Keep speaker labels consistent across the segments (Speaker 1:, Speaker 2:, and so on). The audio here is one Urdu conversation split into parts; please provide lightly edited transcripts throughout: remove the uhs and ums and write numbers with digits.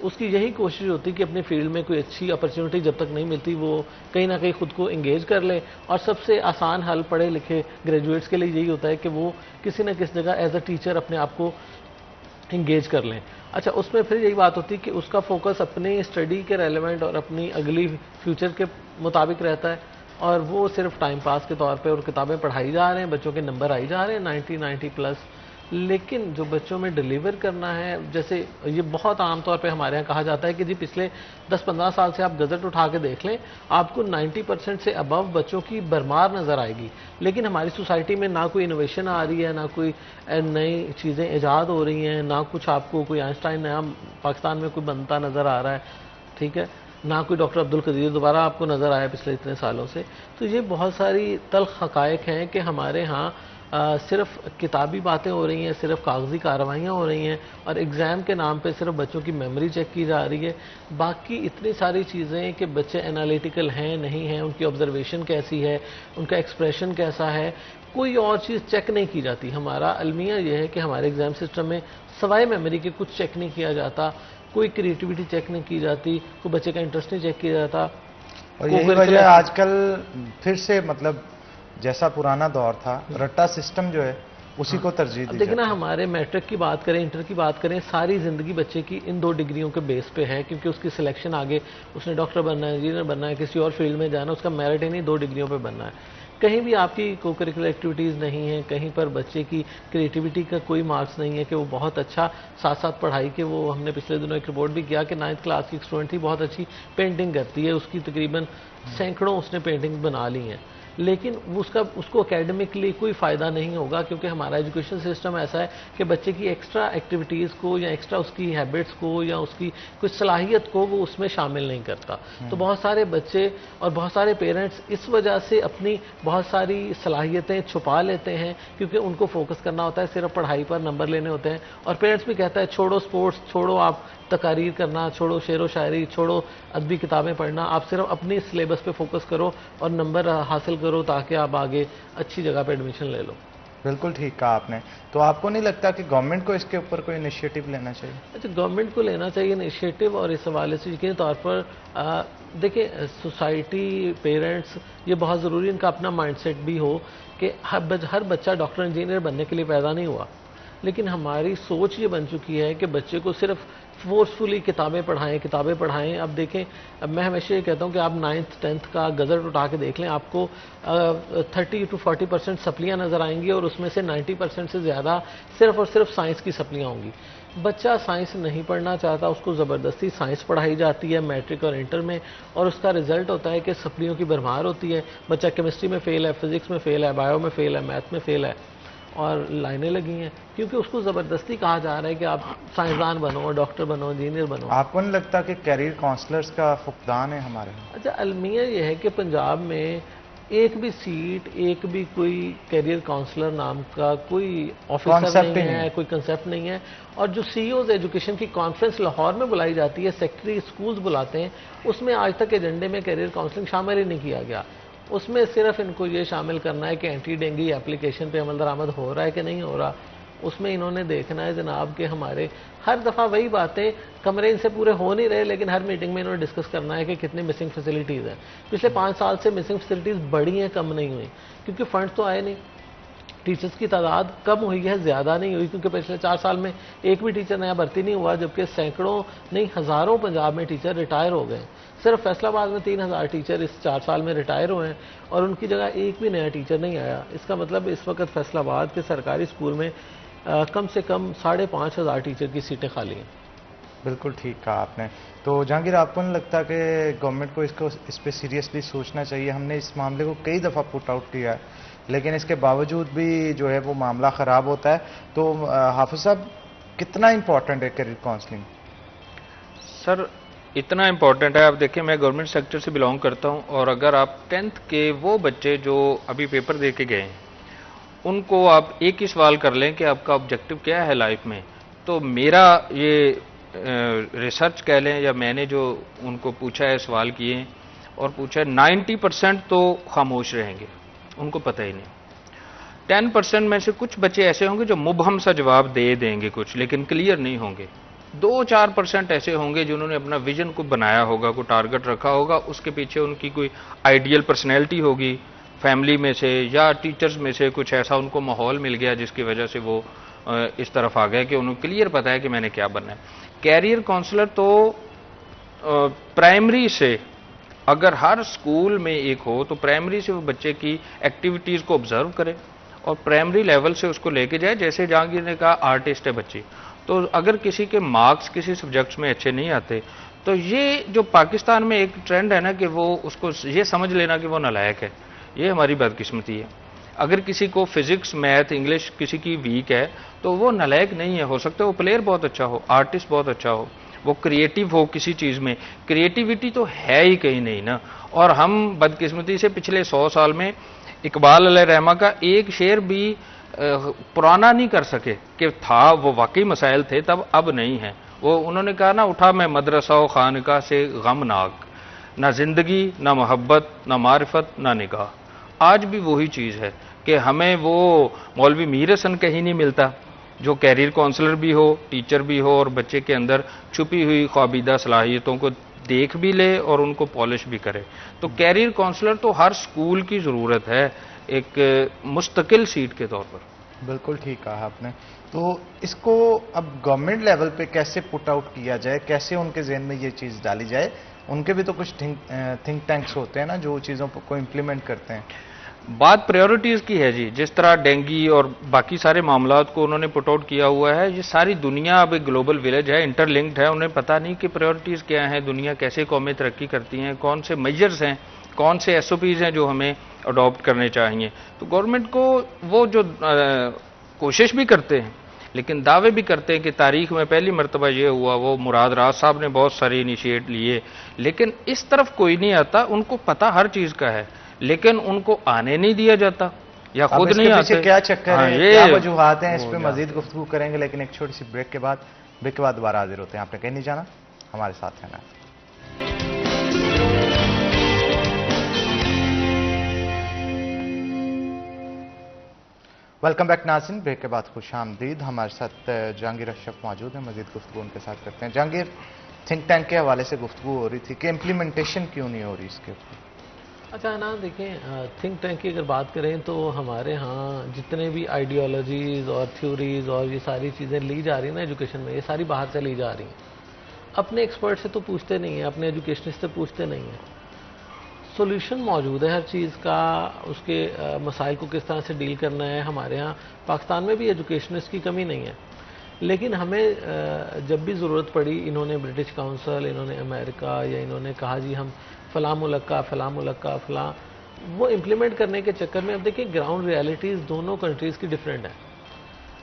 Speaker 1: اس کی یہی کوشش ہوتی کہ اپنے فیلڈ میں کوئی اچھی اپرچونٹی جب تک نہیں ملتی وہ کہیں نہ کہیں خود کو انگیج کر لے. اور سب سے آسان حل پڑھے لکھے گریجویٹس کے لیے یہی ہوتا ہے کہ وہ کسی نہ کسی جگہ ایز اے ٹیچر اپنے آپ کو انگیج کر لیں. اچھا اس میں پھر یہی بات ہوتی ہے کہ اس کا فوکس اپنی اسٹڈی کے ریلیونٹ اور اپنی اگلی فیوچر کے مطابق رہتا ہے, اور وہ صرف ٹائم پاس کے طور پہ اور کتابیں پڑھائی جا رہے ہیں, بچوں کے نمبر آئی جا رہے ہیں 90+ لیکن جو بچوں میں ڈیلیور کرنا ہے, جیسے یہ بہت عام طور پہ ہمارے ہاں کہا جاتا ہے کہ جی پچھلے 10-15 سال سے آپ گزٹ اٹھا کے دیکھ لیں, آپ کو 90% سے ابو بچوں کی بھرمار نظر آئے گی, لیکن ہماری سوسائٹی میں نہ کوئی انوویشن آ رہی ہے, نہ کوئی نئی چیزیں ایجاد ہو رہی ہیں, نہ کچھ آپ کو کوئی آئنسٹائن نیا پاکستان میں کوئی بنتا نظر آ رہا ہے, ٹھیک ہے, نہ کوئی ڈاکٹر عبدالقدیر دوبارہ آپ کو نظر آیا پچھلے اتنے سالوں سے. تو یہ بہت ساری تلخ حقائق ہیں کہ ہمارے ہاں صرف کتابی باتیں ہو رہی ہیں, صرف کاغذی کارروائیاں ہو رہی ہیں, اور ایگزام کے نام پہ صرف بچوں کی میموری چیک کی جا رہی ہے. باقی اتنی ساری چیزیں کہ بچے انالیٹیکل ہیں نہیں ہیں, ان کی آبزرویشن کیسی ہے, ان کا ایکسپریشن کیسا ہے, کوئی اور چیز چیک نہیں کی جاتی. ہمارا المیہ یہ ہے کہ ہمارے ایگزام سسٹم میں سوائے میموری کے کچھ چیک نہیں کیا جاتا, کوئی کریٹیوٹی چیک نہیں کی جاتی, کوئی بچے کا انٹرسٹ نہیں چیک کیا جاتا.
Speaker 2: اور یہی وجہ آج کل پھر سے مطلب جیسا پرانا دور تھا, رٹا سسٹم جو ہے اسی کو ترجیح دی.
Speaker 1: دیکھنا ہمارے میٹرک کی بات کریں, انٹر کی بات کریں, ساری زندگی بچے کی ان 2 ڈگریوں کے بیس پہ ہے, کیونکہ اس کی سلیکشن آگے اس نے ڈاکٹر بننا ہے, انجینئر بننا ہے, کسی اور فیلڈ میں جانا, اس کا میرٹ ہی نہیں 2 ڈگریوں پہ بننا ہے. کہیں بھی آپ کی کو کریکولر ایکٹیویٹیز نہیں ہیں, کہیں پر بچے کی کریٹیوٹی کا کوئی مارکس نہیں ہے کہ وہ بہت اچھا ساتھ ساتھ پڑھائی کے. وہ ہم نے پچھلے دنوں ایک رپورٹ بھی کیا کہ 9th کلاس کی اسٹوڈنٹ تھی, بہت اچھی پینٹنگ کرتی ہے, اس کی تقریباً سینکڑوں اس نے پینٹنگ بنا لی ہیں, لیکن اس کو اکیڈمکلی کوئی فائدہ نہیں ہوگا, کیونکہ ہمارا ایجوکیشن سسٹم ایسا ہے کہ بچے کی ایکسٹرا ایکٹیویٹیز کو یا ایکسٹرا اس کی ہیبٹس کو یا اس کی کچھ صلاحیت کو وہ اس میں شامل نہیں کرتا. تو بہت سارے بچے اور بہت سارے پیرنٹس اس وجہ سے اپنی بہت ساری صلاحیتیں چھپا لیتے ہیں, کیونکہ ان کو فوکس کرنا ہوتا ہے, صرف پڑھائی پر نمبر لینے ہوتے ہیں. اور پیرنٹس بھی کہتا ہے چھوڑو سپورٹس, چھوڑو آپ تقاریر کرنا, چھوڑو شعر و شاعری, چھوڑو ادبی کتابیں پڑھنا, آپ صرف اپنی سلیبس پہ فوکس کرو اور نمبر حاصل کرو تاکہ آپ آگے اچھی جگہ پہ ایڈمیشن لے لو.
Speaker 2: بالکل ٹھیک کہا آپ نے. تو آپ کو نہیں لگتا کہ گورنمنٹ کو اس کے اوپر کوئی انیشیٹو لینا چاہیے؟
Speaker 1: اچھا, گورنمنٹ کو لینا چاہیے انیشیٹو, اور اس حوالے سے یقینی طور پر دیکھیں سوسائٹی, پیرنٹس, یہ بہت ضروری ان کا اپنا مائنڈ سیٹ بھی ہو کہ ہر بچہ ڈاکٹر انجینئر بننے کے لیے پیدا نہیں ہوا, لیکن ہماری سوچ یہ بن چکی ہے کہ بچے کو صرف فورسفلی کتابیں پڑھائیں. اب دیکھیں, میں ہمیشہ یہ کہتا ہوں کہ آپ 9th 10th کا گزٹ اٹھا کے دیکھ لیں, آپ کو 30-40% سپلیاں نظر آئیں گی, اور اس میں سے 90% سے زیادہ صرف اور صرف سائنس کی سپلیاں ہوں گی. بچہ سائنس نہیں پڑھنا چاہتا, اس کو زبردستی سائنس پڑھائی جاتی ہے میٹرک اور انٹر میں, اور اس کا رزلٹ ہوتا ہے کہ سپلیوں کی بھرمار ہوتی ہے. بچہ کیمسٹری میں فیل ہے, فزکس میں فیل ہے, بایو میں فیل ہے, میتھ میں فیل ہے, اور لائنیں لگی ہیں, کیونکہ اس کو زبردستی کہا جا رہا ہے کہ آپ سائنسدان بنو, ڈاکٹر بنو, انجینئر بنو.
Speaker 2: آپ کو نہیں لگتا کہ کیریئر کاؤنسلرز کا فقدان ہے ہمارے یہاں؟
Speaker 1: اچھا, المیہ یہ ہے کہ پنجاب میں ایک بھی سیٹ, ایک بھی کوئی کیریئر کاؤنسلر نام کا کوئی آفیسر نہیں ہے, کوئی کنسیپٹ نہیں ہے. اور جو سی اوز ایجوکیشن کی کانفرنس لاہور میں بلائی جاتی ہے, سیکٹری اسکولز بلاتے ہیں, اس میں آج تک ایجنڈے میں کیریئر کاؤنسلنگ شامل ہی نہیں کیا گیا. اس میں صرف ان کو یہ شامل کرنا ہے کہ اینٹی ڈینگی اپلیکیشن پہ عمل درآمد ہو رہا ہے کہ نہیں ہو رہا. اس میں انہوں نے دیکھنا ہے جناب کہ ہمارے ہر دفعہ وہی باتیں, کمرے ان سے پورے ہو نہیں رہے, لیکن ہر میٹنگ میں انہوں نے ڈسکس کرنا ہے کہ کتنی مسنگ فیسلٹیز ہیں. پچھلے 5 سال سے مسنگ فیسلٹیز بڑھی ہیں, کم نہیں ہوئی, کیونکہ فنڈ تو آئے نہیں. ٹیچرز کی تعداد کم ہوئی ہے, زیادہ نہیں ہوئی, کیونکہ پچھلے 4 سال میں ایک بھی ٹیچر نیا بھرتی نہیں ہوا, جبکہ سینکڑوں نہیں ہزاروں پنجاب میں ٹیچر ریٹائر ہو گئے. صرف فیصل آباد میں 3000 ٹیچر اس 4 سال میں ریٹائر ہوئے ہیں, اور ان کی جگہ ایک بھی نیا ٹیچر نہیں آیا. اس کا مطلب اس وقت فیصل آباد کے سرکاری اسکول میں کم سے کم 5500 ٹیچر کی سیٹیں خالی ہیں.
Speaker 2: بالکل ٹھیک کہا آپ نے. تو جہانگیر, آپ کو نہیں لگتا کہ گورنمنٹ کو اس پہ سیریسلی سوچنا چاہیے؟ ہم نے اس معاملے کو کئی دفعہ پٹ آؤٹ کیا ہے, لیکن اس کے باوجود بھی جو ہے وہ معاملہ خراب ہوتا ہے. تو حافظ صاحب, کتنا امپورٹنٹ ہے کیریئر کاؤنسلنگ؟
Speaker 3: سر, اتنا امپورٹنٹ ہے. آپ دیکھیں, میں گورنمنٹ سیکٹر سے بلانگ کرتا ہوں, اور اگر آپ 10th کے وہ بچے جو ابھی پیپر دے کے گئے ہیں, ان کو آپ ایک ہی سوال کر لیں کہ آپ کا آبجیکٹو کیا ہے لائف میں, تو میرا یہ ریسرچ کہہ لیں, یا میں نے جو ان کو پوچھا ہے, سوال کیے اور پوچھا ہے, 90% تو خاموش رہیں گے, ان کو پتہ ہی نہیں. 10% میں سے کچھ بچے ایسے ہوں گے جو مبہم سا جواب دے دیں گے کچھ, لیکن کلیئر نہیں ہوں گے. 2-4% ایسے ہوں گے جنہوں نے اپنا ویژن کو بنایا ہوگا, کوئی ٹارگٹ رکھا ہوگا, اس کے پیچھے ان کی کوئی آئیڈیل پرسنالٹی ہوگی فیملی میں سے یا ٹیچرز میں سے, کچھ ایسا ان کو ماحول مل گیا جس کی وجہ سے وہ اس طرف آ گئے کہ انہیں کلیئر پتا ہے کہ میں نے کیا بننا ہے. کیریئر کاؤنسلر تو پرائمری سے, اگر ہر سکول میں ایک ہو تو پرائمری سے وہ بچے کی ایکٹیویٹیز کو آبزرو کرے اور پرائمری لیول سے اس کو لے کے جائے. جیسے جہانگیر نے کہا آرٹسٹ ہے بچی, تو اگر کسی کے مارکس کسی سبجیکٹس میں اچھے نہیں آتے تو یہ جو پاکستان میں ایک ٹرینڈ ہے نا کہ وہ اس کو یہ سمجھ لینا کہ وہ نالائق ہے, یہ ہماری بدقسمتی ہے. اگر کسی کو فزکس, میتھ, انگلش کسی کی ویک ہے تو وہ نالائق نہیں ہے. ہو سکتا ہے وہ پلیئر بہت اچھا ہو, آرٹسٹ بہت اچھا ہو, وہ کریٹیو ہو کسی چیز میں. کریٹیوٹی تو ہے ہی کہیں نہیں نا. اور ہم بدقسمتی سے پچھلے 100 سال میں اقبال علیہ رحمہ کا ایک شعر بھی پرانا نہیں کر سکے کہ تھا وہ واقعی مسائل تھے تب, اب نہیں ہے. وہ انہوں نے کہا نا, اٹھا میں مدرسہ و خانقاہ سے غمناک, نہ زندگی نہ محبت نہ معرفت نہ نگاہ. آج بھی وہی چیز ہے کہ ہمیں وہ مولوی میر حسن کہیں نہیں ملتا جو کیریئر کاؤنسلر بھی ہو, ٹیچر بھی ہو اور بچے کے اندر چھپی ہوئی خوابیدہ صلاحیتوں کو دیکھ بھی لے اور ان کو پالش بھی کرے. تو کیریئر کاؤنسلر تو ہر سکول کی ضرورت ہے ایک مستقل سیٹ کے طور پر.
Speaker 2: بالکل ٹھیک کہا آپ نے. تو اس کو اب گورنمنٹ لیول پہ کیسے پٹ آؤٹ کیا جائے, کیسے ان کے ذہن میں یہ چیز ڈالی جائے؟ ان کے بھی تو کچھ تھنک ٹینکس ہوتے ہیں نا جو چیزوں کو امپلیمنٹ کرتے ہیں.
Speaker 3: بات پریورٹیز کی ہے جی. جس طرح ڈینگی اور باقی سارے معاملات کو انہوں نے پٹ آؤٹ کیا ہوا ہے, یہ ساری دنیا اب ایک گلوبل ولیج ہے, انٹر لنکڈ ہے. انہیں پتہ نہیں کہ پریورٹیز کیا ہیں, دنیا کیسے قومیں ترقی کرتی ہیں, کون سے میجرز ہیں, کون سے ایس او پیز ہیں جو ہمیں اڈاپٹ کرنے چاہیے. تو گورنمنٹ کو وہ جو کوشش بھی کرتے ہیں لیکن دعوے بھی کرتے ہیں کہ تاریخ میں پہلی مرتبہ یہ ہوا, وہ مراد راز صاحب نے بہت سارے انیشیٹ لیے, لیکن اس طرف کوئی نہیں آتا. ان کو پتہ ہر چیز کا ہے لیکن ان کو آنے نہیں دیا جاتا یا خود نہیں آتے.
Speaker 2: کیا چکر ہے, کیا وجوہات ہیں, اس پہ مزید گفتگو کریں گے لیکن ایک چھوٹی سی بریک کے بعد دوبارہ حاضر ہوتے ہیں. آپ نے کہیں نہیں جانا, ہمارے ساتھ رہنا. ویلکم بیک ناظرین, بریک کے بعد خوش آمدید. ہمارے ساتھ جہانگیر اشرف موجود ہیں, مزید گفتگو ان کے ساتھ کرتے ہیں. جہانگیر, تھنک ٹینک کے حوالے سے گفتگو ہو رہی تھی کہ امپلیمنٹیشن کیوں نہیں ہو رہی اس کے اوپر؟
Speaker 1: اچھا نا, دیکھیں تھنک ٹینک کی اگر بات کریں تو ہمارے ہاں جتنے بھی آئیڈیالوجیز اور تھیوریز اور یہ ساری چیزیں لی جا رہی ہیں نا ایجوکیشن میں, یہ ساری باہر سے لی جا رہی ہیں. اپنے ایکسپرٹ سے تو پوچھتے نہیں ہیں, اپنے ایجوکیشنسٹ سے پوچھتے نہیں ہیں. سولوشن موجود ہے ہر چیز کا, اس کے مسائل کو کس طرح سے ڈیل کرنا ہے. ہمارے ہاں پاکستان میں بھی ایجوکیشنسٹ کی کمی نہیں ہے, لیکن ہمیں جب بھی ضرورت پڑی, انہوں نے برٹش کاؤنسل, انہوں نے امریکہ, یا انہوں نے کہا جی ہم فلاں ملک کا فلاں, وہ امپلیمنٹ کرنے کے چکر میں اب دیکھیں گراؤنڈ ریالٹیز دونوں کنٹریز کی ڈیفرنٹ ہیں.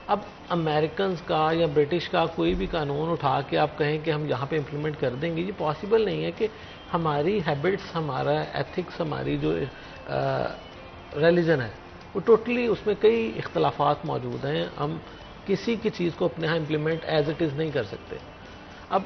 Speaker 1: اب امریکنز کا یا برٹش کا کوئی بھی قانون اٹھا کے آپ کہیں کہ ہم یہاں پہ امپلیمنٹ کر دیں گے, یہ پاسبل نہیں ہے. کہ ہماری ہیبٹس, ہمارا ایتھکس, ہماری جو ریلیجن ہے وہ ٹوٹلی اس میں کئی اختلافات موجود ہیں. ہم کسی کی چیز کو اپنے ہاں امپلیمنٹ ایز اٹ از نہیں کر سکتے. اب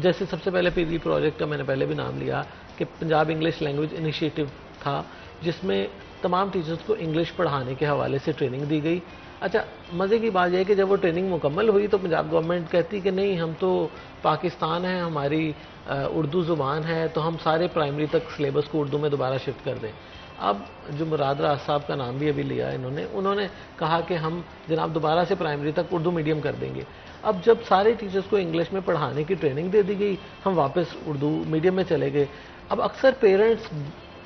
Speaker 1: جیسے سب سے پہلے PV پروجیکٹ کا میں نے پہلے بھی نام لیا کہ پنجاب انگلش لینگویج انیشیٹو تھا, جس میں تمام ٹیچرز کو انگلش پڑھانے کے حوالے سے ٹریننگ دی گئی. اچھا, مزے کی بات یہ ہے کہ جب وہ ٹریننگ مکمل ہوئی تو پنجاب گورنمنٹ کہتی کہ نہیں, ہم تو پاکستان ہیں, ہماری اردو زبان ہے, تو ہم سارے پرائمری تک سلیبس کو اردو میں دوبارہ شفٹ کر دیں. اب جو مراد راز صاحب کا نام بھی ابھی لیا انہوں نے کہا کہ ہم جناب دوبارہ سے پرائمری تک اردو میڈیم کر دیں گے. اب جب سارے ٹیچرز کو انگلش میں پڑھانے کی ٹریننگ دے دی گئی, ہم واپس اردو میڈیم میں چلے گئے. اب اکثر پیرنٹس,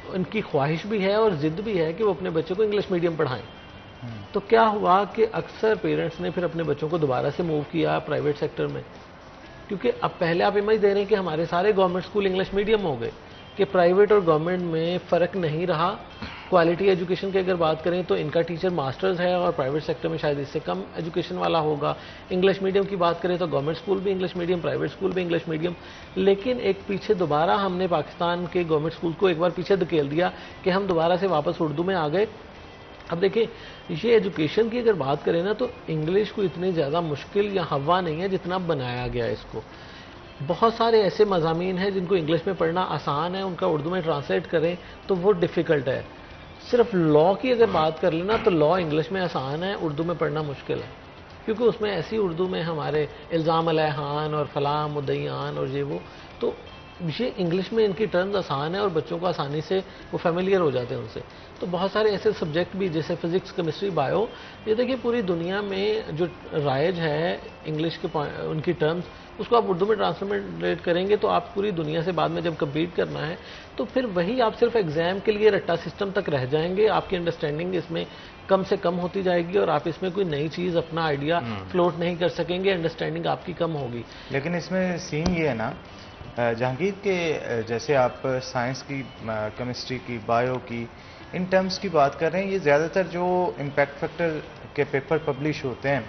Speaker 1: ان کی خواہش بھی ہے اور ضد بھی ہے کہ وہ اپنے بچے کو انگلش میڈیم پڑھائیں. تو کیا ہوا کہ اکثر پیرنٹس نے پھر اپنے بچوں کو دوبارہ سے موو کیا پرائیویٹ سیکٹر میں, کیونکہ اب پہلے آپ امیج دے رہے ہیں کہ ہمارے سارے گورنمنٹ اسکول انگلش میڈیم ہو گئے, کہ پرائیویٹ اور گورنمنٹ میں فرق نہیں رہا. کوالٹی ایجوکیشن کی اگر بات کریں تو ان کا ٹیچر ماسٹرز ہے اور پرائیویٹ سیکٹر میں شاید اس سے کم ایجوکیشن والا ہوگا. انگلش میڈیم کی بات کریں تو گورنمنٹ اسکول بھی انگلش میڈیم, پرائیویٹ اسکول بھی انگلش میڈیم. لیکن ایک پیچھے دوبارہ ہم نے پاکستان کے گورنمنٹ اسکول کو ایک بار پیچھے دھکیل دیا کہ ہم دوبارہ سے واپس اردو میں آ گئے. اب دیکھیں, یہ ایجوکیشن کی اگر بات کریں نا تو انگلش کو اتنی زیادہ مشکل یا ہوا نہیں ہے جتنا بنایا گیا ہے اس کو. بہت سارے ایسے مضامین ہیں جن کو انگلش میں پڑھنا آسان ہے, ان کا اردو میں ٹرانسلیٹ کریں تو وہ ڈیفیکلٹ ہے. صرف لاء کی اگر بات کر لینا تو لاء انگلش میں آسان ہے, اردو میں پڑھنا مشکل ہے. کیونکہ اس میں ایسی اردو میں ہمارے الزام علیہان اور فلاں مدعیان اور یہ وہ، تو یہ انگلش میں ان کی ٹرمز آسان ہے اور بچوں کو آسانی سے وہ فیملیئر ہو جاتے ہیں ان سے. تو بہت سارے ایسے سبجیکٹ بھی جیسے فزکس، کیمسٹری، بایو، یہ دیکھیے پوری دنیا میں جو رائج ہے انگلش کے ان کی ٹرمز، اس کو آپ اردو میں ٹرانسلیٹ کریں گے تو آپ پوری دنیا سے بعد میں جب کمپیٹ کرنا ہے تو پھر وہی آپ صرف ایگزام کے لیے رٹا سسٹم تک رہ جائیں گے. آپ کی انڈرسٹینڈنگ اس میں کم سے کم ہوتی جائے گی اور آپ اس میں کوئی نئی چیز اپنا آئیڈیا فلوٹ نہیں کر سکیں گے، انڈرسٹینڈنگ آپ کی کم ہوگی.
Speaker 2: لیکن اس میں سین یہ ہے نا جہانگیر کہ جیسے آپ سائنس کی، کیمسٹری کی، بایو کی، ان ٹرمز کی بات کر رہے ہیں، یہ زیادہ تر جو امپیکٹ فیکٹر کے پیپر پبلش ہوتے ہیں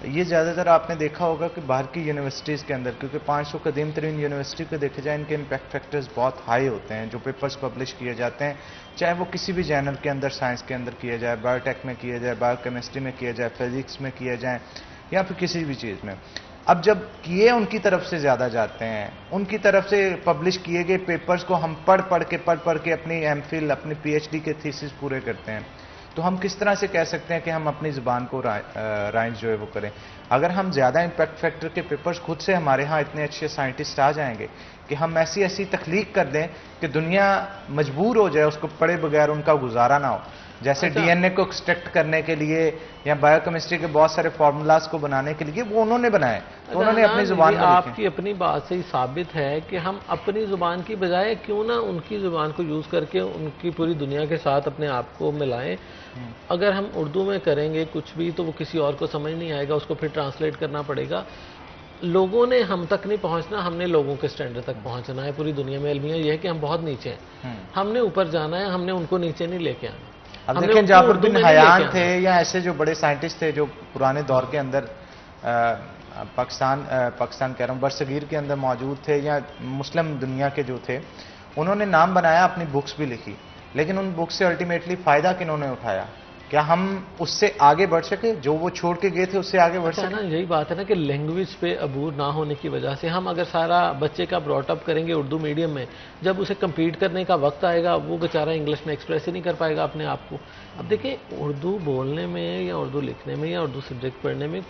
Speaker 2: یہ زیادہ تر آپ نے دیکھا ہوگا کہ باہر کی یونیورسٹیز کے اندر، کیونکہ 500 قدیم ترین یونیورسٹی کو دیکھا جائے ان کے امپیکٹ فیکٹرز بہت ہائی ہوتے ہیں. جو پیپرز پبلش کیے جاتے ہیں چاہے وہ کسی بھی جرنل کے اندر، سائنس کے اندر کیا جائے، بایو ٹیک میں کیا جائے، بایو کیمسٹری میں کیا جائے، فزکس میں کیا جائے یا پھر کسی بھی چیز میں. اب جب کیے ان کی طرف سے زیادہ جاتے ہیں، ان کی طرف سے پبلش کیے گئے پیپرز کو ہم پڑھ پڑھ کے اپنی ایم فل، اپنی پی ایچ ڈی کے تھیسس پورے کرتے ہیں، تو ہم کس طرح سے کہہ سکتے ہیں کہ ہم اپنی زبان کو رائنج جو ہے وہ کریں؟ اگر ہم زیادہ امپیکٹ فیکٹر کے پیپرز خود سے ہمارے ہاں اتنے اچھے سائنٹسٹ آ جائیں گے کہ ہم ایسی تخلیق کر دیں کہ دنیا مجبور ہو جائے اس کو پڑھے بغیر ان کا گزارا نہ ہو. جیسے ڈی این اے کو ایکسٹریکٹ کرنے کے لیے یا بایو کیمسٹری کے بہت سارے فارمولاز کو بنانے کے لیے وہ انہوں نے بنائے، تو انہوں نے اپنی زبان میں
Speaker 1: آپ کی اپنی بات سے ہی ثابت ہے کہ ہم اپنی زبان کی بجائے کیوں نہ ان کی زبان کو یوز کر کے ان کی پوری دنیا کے ساتھ اپنے آپ کو ملائیں. اگر ہم اردو میں کریں گے کچھ بھی تو وہ کسی اور کو سمجھ نہیں آئے گا، اس کو پھر ٹرانسلیٹ کرنا پڑے گا. لوگوں نے ہم تک نہیں پہنچنا، ہم نے لوگوں کے سٹینڈرڈ تک پہنچنا ہے. پوری دنیا میں المیہ یہ ہے کہ ہم بہت نیچے ہیں، ہم نے اوپر جانا ہے، ہم نے ان کو نیچے نہیں لے کے آنا.
Speaker 2: اب دیکھیں جعفر بن حیان تھے یا ایسے جو بڑے سائنٹسٹ تھے جو پرانے دور کے اندر پاکستان کہہ رہا ہوں برصغیر کے اندر موجود تھے یا مسلم دنیا کے جو تھے، انہوں نے نام بنایا، اپنی بکس بھی لکھی، لیکن ان بکس سے الٹیمیٹلی فائدہ کنہوں نے اٹھایا؟ کیا ہم اس سے آگے بڑھ سکے؟ جو وہ چھوڑ کے گئے تھے اس سے آگے بڑھ سکے؟
Speaker 1: یہی بات ہے نا کہ لینگویج پہ عبور نہ ہونے کی وجہ سے ہم اگر سارا بچے کا براٹ اپ کریں گے اردو میڈیم میں، جب اسے کمپیٹ کرنے کا وقت آئے گا وہ بیچارہ انگلش میں ایکسپریس ہی نہیں کر پائے گا اپنے آپ کو. اب دیکھیں اردو بولنے میں یا اردو لکھنے میں یا اردو سبجیکٹ پڑھنے میں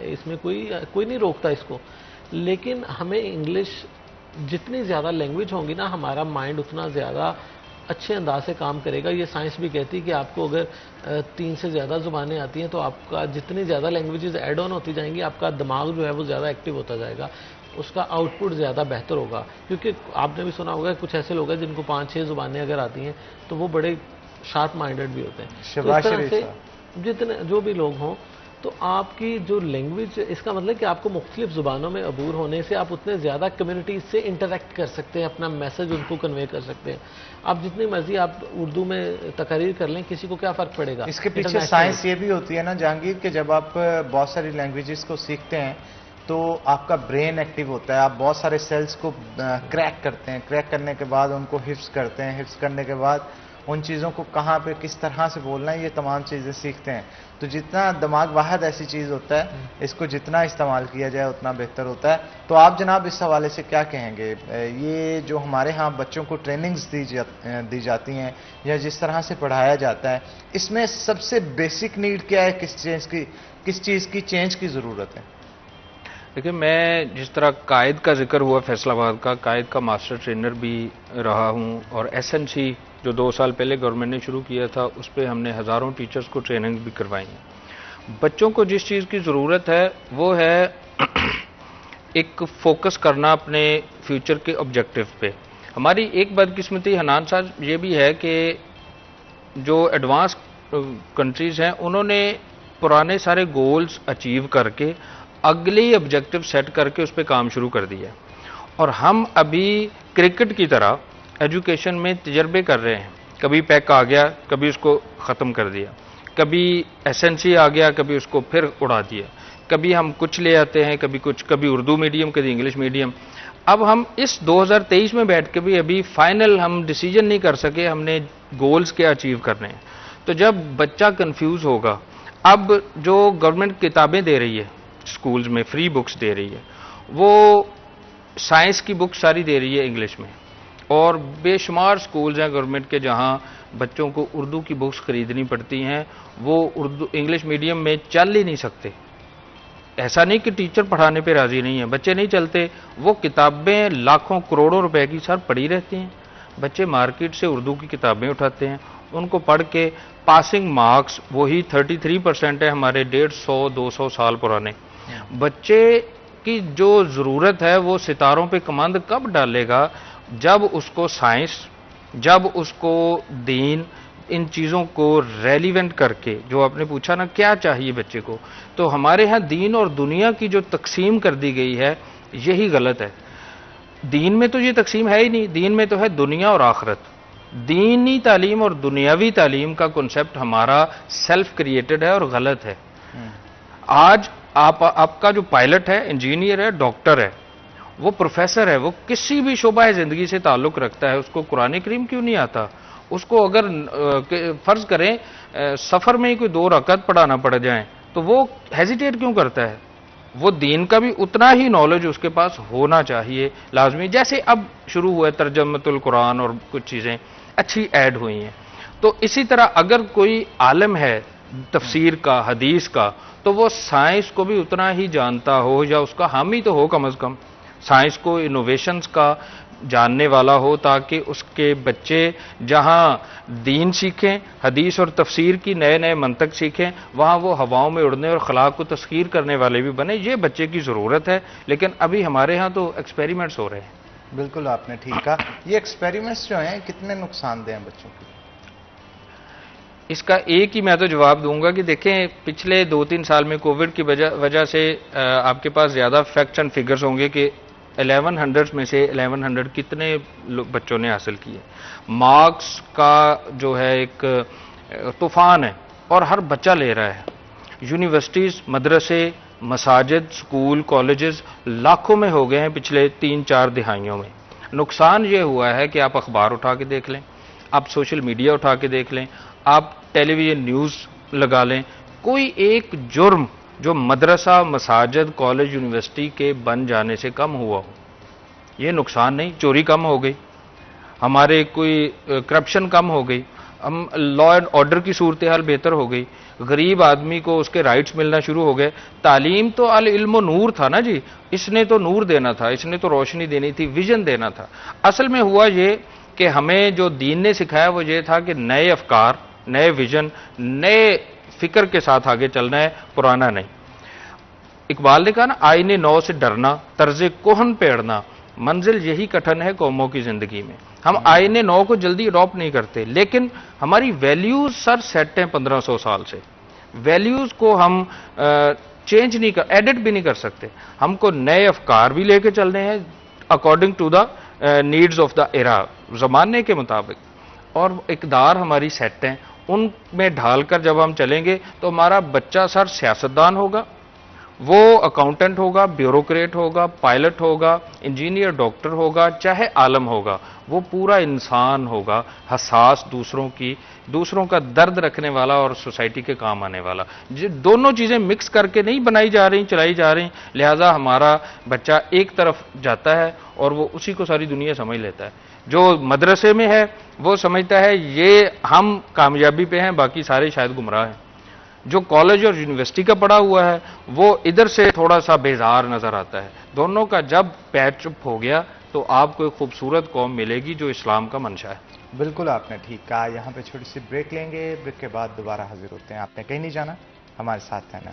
Speaker 1: اس میں کوئی نہیں روکتا اس کو، لیکن ہمیں انگلش جتنی زیادہ لینگویج ہوں گی نا ہمارا مائنڈ اتنا زیادہ اچھے انداز سے کام کرے گا. یہ سائنس بھی کہتی ہے کہ آپ کو اگر 3 سے زیادہ زبانیں آتی ہیں تو آپ کا جتنی زیادہ لینگویجز ایڈ آن ہوتی جائیں گی آپ کا دماغ جو ہے وہ زیادہ ایکٹیو ہوتا جائے گا، اس کا آؤٹ پٹ زیادہ بہتر ہوگا. کیونکہ آپ نے بھی سنا ہوگا کچھ ایسے لوگ ہیں جن کو 5-6 زبانیں اگر آتی ہیں تو وہ بڑے شارپ مائنڈڈ بھی ہوتے ہیں. اس طرح سے جتنے جو بھی لوگ ہوں تو آپ کی جو لینگویج، اس کا مطلب کہ آپ کو مختلف زبانوں میں عبور ہونے سے آپ اتنے زیادہ کمیونٹیز سے انٹریکٹ کر سکتے ہیں، اپنا میسج ان کو کنوے کر سکتے ہیں. آپ جتنی مرضی آپ اردو میں تقاریر کر لیں کسی کو کیا فرق پڑے گا.
Speaker 2: اس کے پیچھے سائنس یہ بھی ہوتی ہے نا جہانگیر کہ جب آپ بہت ساری لینگویجز کو سیکھتے ہیں تو آپ کا برین ایکٹیو ہوتا ہے، آپ بہت سارے سیلز کو کریک کرتے ہیں، کریک کرنے کے بعد ان کو حفظ کرتے ہیں، حفظ کرنے کے بعد ان چیزوں کو کہاں پہ کس طرح سے بولنا ہے یہ تمام چیزیں سیکھتے ہیں. تو جتنا دماغ واحد ایسی چیز ہوتا ہے اس کو جتنا استعمال کیا جائے اتنا بہتر ہوتا ہے. تو آپ جناب اس حوالے سے کیا کہیں گے؟ یہ جو ہمارے ہاں بچوں کو ٹریننگز دی جاتی ہیں یا جس طرح سے پڑھایا جاتا ہے اس میں سب سے بیسک نیڈ کیا ہے؟ کس چیز کی چینج کی ضرورت ہے؟
Speaker 3: دیکھیں میں جس طرح قائد کا ذکر ہوا فیصل آباد کا، قائد کا ماسٹر ٹرینر بھی رہا ہوں اور ایس این سی جو 2 سال پہلے گورنمنٹ نے شروع کیا تھا اس پہ ہم نے ہزاروں ٹیچرز کو ٹریننگ بھی کروائی ہیں. بچوں کو جس چیز کی ضرورت ہے وہ ہے ایک فوکس کرنا اپنے فیوچر کے آبجیکٹو پہ. ہماری ایک بدقسمتی حنان صاحب یہ بھی ہے کہ جو ایڈوانس کنٹریز ہیں انہوں نے پرانے سارے گولز اچیو کر کے اگلی آبجیکٹو سیٹ کر کے اس پہ کام شروع کر دیا ہے اور ہم ابھی کرکٹ کی طرح ایجوکیشن میں تجربے کر رہے ہیں. کبھی پیک آ گیا کبھی اس کو ختم کر دیا، کبھی ایس این سی آ گیا کبھی اس کو پھر اڑا دیا، کبھی ہم کچھ لے آتے ہیں کبھی کچھ، کبھی اردو میڈیم کبھی انگلش میڈیم. اب ہم اس 2023 میں بیٹھ کے بھی ابھی فائنل ہم ڈیسیجن نہیں کر سکے ہم نے گولز کیا اچیو کرنے ہیں. تو جب بچہ کنفیوز ہوگا، اب جو گورنمنٹ کتابیں دے رہی ہے اسکولز میں، فری بکس دے رہی ہے، وہ سائنس کی بک ساری دے رہی ہے انگلش میں، اور بے شمار سکولز ہیں گورنمنٹ کے جہاں بچوں کو اردو کی بکس خریدنی پڑتی ہیں، وہ اردو انگلش میڈیم میں چل ہی نہیں سکتے. ایسا نہیں کہ ٹیچر پڑھانے پہ راضی نہیں ہے، بچے نہیں چلتے، وہ کتابیں لاکھوں کروڑوں روپے کی سر پڑھی رہتی ہیں، بچے مارکیٹ سے اردو کی کتابیں اٹھاتے ہیں، ان کو پڑھ کے پاسنگ مارکس وہی 33% ہے ہمارے 150-200 سال پرانے۔ بچے کی جو ضرورت ہے وہ ستاروں پہ کمند کب ڈالے گا؟ جب اس کو سائنس، جب اس کو دین، ان چیزوں کو ریلیونٹ کر کے، جو آپ نے پوچھا نا کیا چاہیے بچے کو، تو ہمارے ہاں دین اور دنیا کی جو تقسیم کر دی گئی ہے یہی غلط ہے۔ دین میں تو یہ تقسیم ہے ہی نہیں، دین میں تو ہے دنیا اور آخرت۔ دینی تعلیم اور دنیاوی تعلیم کا کنسپٹ ہمارا سیلف کریٹڈ ہے اور غلط ہے۔ آج آپ کا جو پائلٹ ہے، انجینئر ہے، ڈاکٹر ہے، وہ پروفیسر ہے، وہ کسی بھی شعبہ زندگی سے تعلق رکھتا ہے، اس کو قرآن کریم کیوں نہیں آتا؟ اس کو اگر فرض کریں سفر میں ہی کوئی 2 رکعت پڑھانا پڑ جائیں تو وہ ہیزیٹیٹ کیوں کرتا ہے؟ وہ دین کا بھی اتنا ہی نالج اس کے پاس ہونا چاہیے لازمی۔ جیسے اب شروع ہوا ہے ترجمۃ القرآن اور کچھ چیزیں اچھی ایڈ ہوئی ہیں، تو اسی طرح اگر کوئی عالم ہے تفسیر کا، حدیث کا، تو وہ سائنس کو بھی اتنا ہی جانتا ہو، یا اس کا حامی تو ہو کم از کم، سائنس کو، انوویشنز کا جاننے والا ہو، تاکہ اس کے بچے جہاں دین سیکھیں، حدیث اور تفسیر کی نئے نئے منطق سیکھیں، وہاں وہ ہواؤں میں اڑنے اور خلا کو تسخیر کرنے والے بھی بنے۔ یہ بچے کی ضرورت ہے، لیکن ابھی ہمارے ہاں تو ایکسپیریمنٹس ہو رہے ہیں۔
Speaker 2: بالکل آپ نے ٹھیک کہا۔ یہ ایکسپیریمنٹس جو ہیں کتنے نقصان دہ ہیں بچوں کے؟
Speaker 3: اس کا ایک ہی میں تو جواب دوں گا کہ دیکھیں پچھلے 2-3 سال میں کووڈ کی وجہ سے آپ کے پاس زیادہ فیکٹس اینڈ فگرز ہوں گے کہ 1100 میں سے 1100 کتنے بچوں نے حاصل کیے۔ مارکس کا جو ہے ایک طوفان ہے اور ہر بچہ لے رہا ہے۔ یونیورسٹیز، مدرسے، مساجد، سکول، کالجز لاکھوں میں ہو گئے ہیں پچھلے 3-4 دہائیوں میں۔ نقصان یہ ہوا ہے کہ آپ اخبار اٹھا کے دیکھ لیں، آپ سوشل میڈیا اٹھا کے دیکھ لیں، آپ ٹیلی ویژن نیوز لگا لیں، کوئی ایک جرم جو مدرسہ، مساجد، کالج، یونیورسٹی کے بن جانے سے کم ہوا ہو۔ یہ نقصان نہیں، چوری کم ہو گئی، ہمارے کوئی کرپشن کم ہو گئی، ہم لا اینڈ آرڈر کی صورتحال بہتر ہو گئی، غریب آدمی کو اس کے رائٹس ملنا شروع ہو گئے۔ تعلیم تو العلم و نور تھا نا جی، اس نے تو نور دینا تھا، اس نے تو روشنی دینی تھی، ویژن دینا تھا۔ اصل میں ہوا یہ کہ ہمیں جو دین نے سکھایا وہ یہ تھا کہ نئے افکار، نئے ویژن، نئے فکر کے ساتھ آگے چلنا ہے، پرانا نہیں۔ اقبال نے کہا نا آئینے نو سے ڈرنا، طرز کوہن پہ اڑنا، منزل یہی کٹھن ہے قوموں کی زندگی میں۔ ہم آئینے نو کو جلدی اڈاپٹ نہیں کرتے، لیکن ہماری ویلیوز سر سیٹ ہیں 1500 سال سے۔ ویلیوز کو ہم چینج نہیں ایڈٹ بھی نہیں کر سکتے۔ ہم کو نئے افکار بھی لے کے چلنے ہیں according to the needs of the era, زمانے کے مطابق، اور اقدار ہماری سیٹ ہیں، ان میں ڈھال کر جب ہم چلیں گے تو ہمارا بچہ سر سیاستدان ہوگا، وہ اکاؤنٹنٹ ہوگا، بیوروکریٹ ہوگا، پائلٹ ہوگا، انجینئر، ڈاکٹر ہوگا، چاہے عالم ہوگا، وہ پورا انسان ہوگا، حساس، دوسروں کا درد رکھنے والا اور سوسائٹی کے کام آنے والا۔ دونوں چیزیں مکس کر کے نہیں بنائی جا رہی، چلائی جا رہی، لہٰذا ہمارا بچہ ایک طرف جاتا ہے اور وہ اسی کو ساری دنیا سمجھ لیتا ہے۔ جو مدرسے میں ہے وہ سمجھتا ہے یہ ہم کامیابی پہ ہیں، باقی سارے شاید گمراہ ہیں۔ جو کالج اور یونیورسٹی کا پڑھا ہوا ہے وہ ادھر سے تھوڑا سا بیزار نظر آتا ہے۔ دونوں کا جب پیچ اپ ہو گیا تو آپ کو ایک خوبصورت قوم ملے گی جو اسلام کا منشا ہے۔
Speaker 2: بالکل آپ نے ٹھیک کہا۔ یہاں پہ چھوٹی سی بریک لیں گے، بریک کے بعد دوبارہ حاضر ہوتے ہیں۔ آپ نے کہیں نہیں جانا، ہمارے ساتھ رہنا۔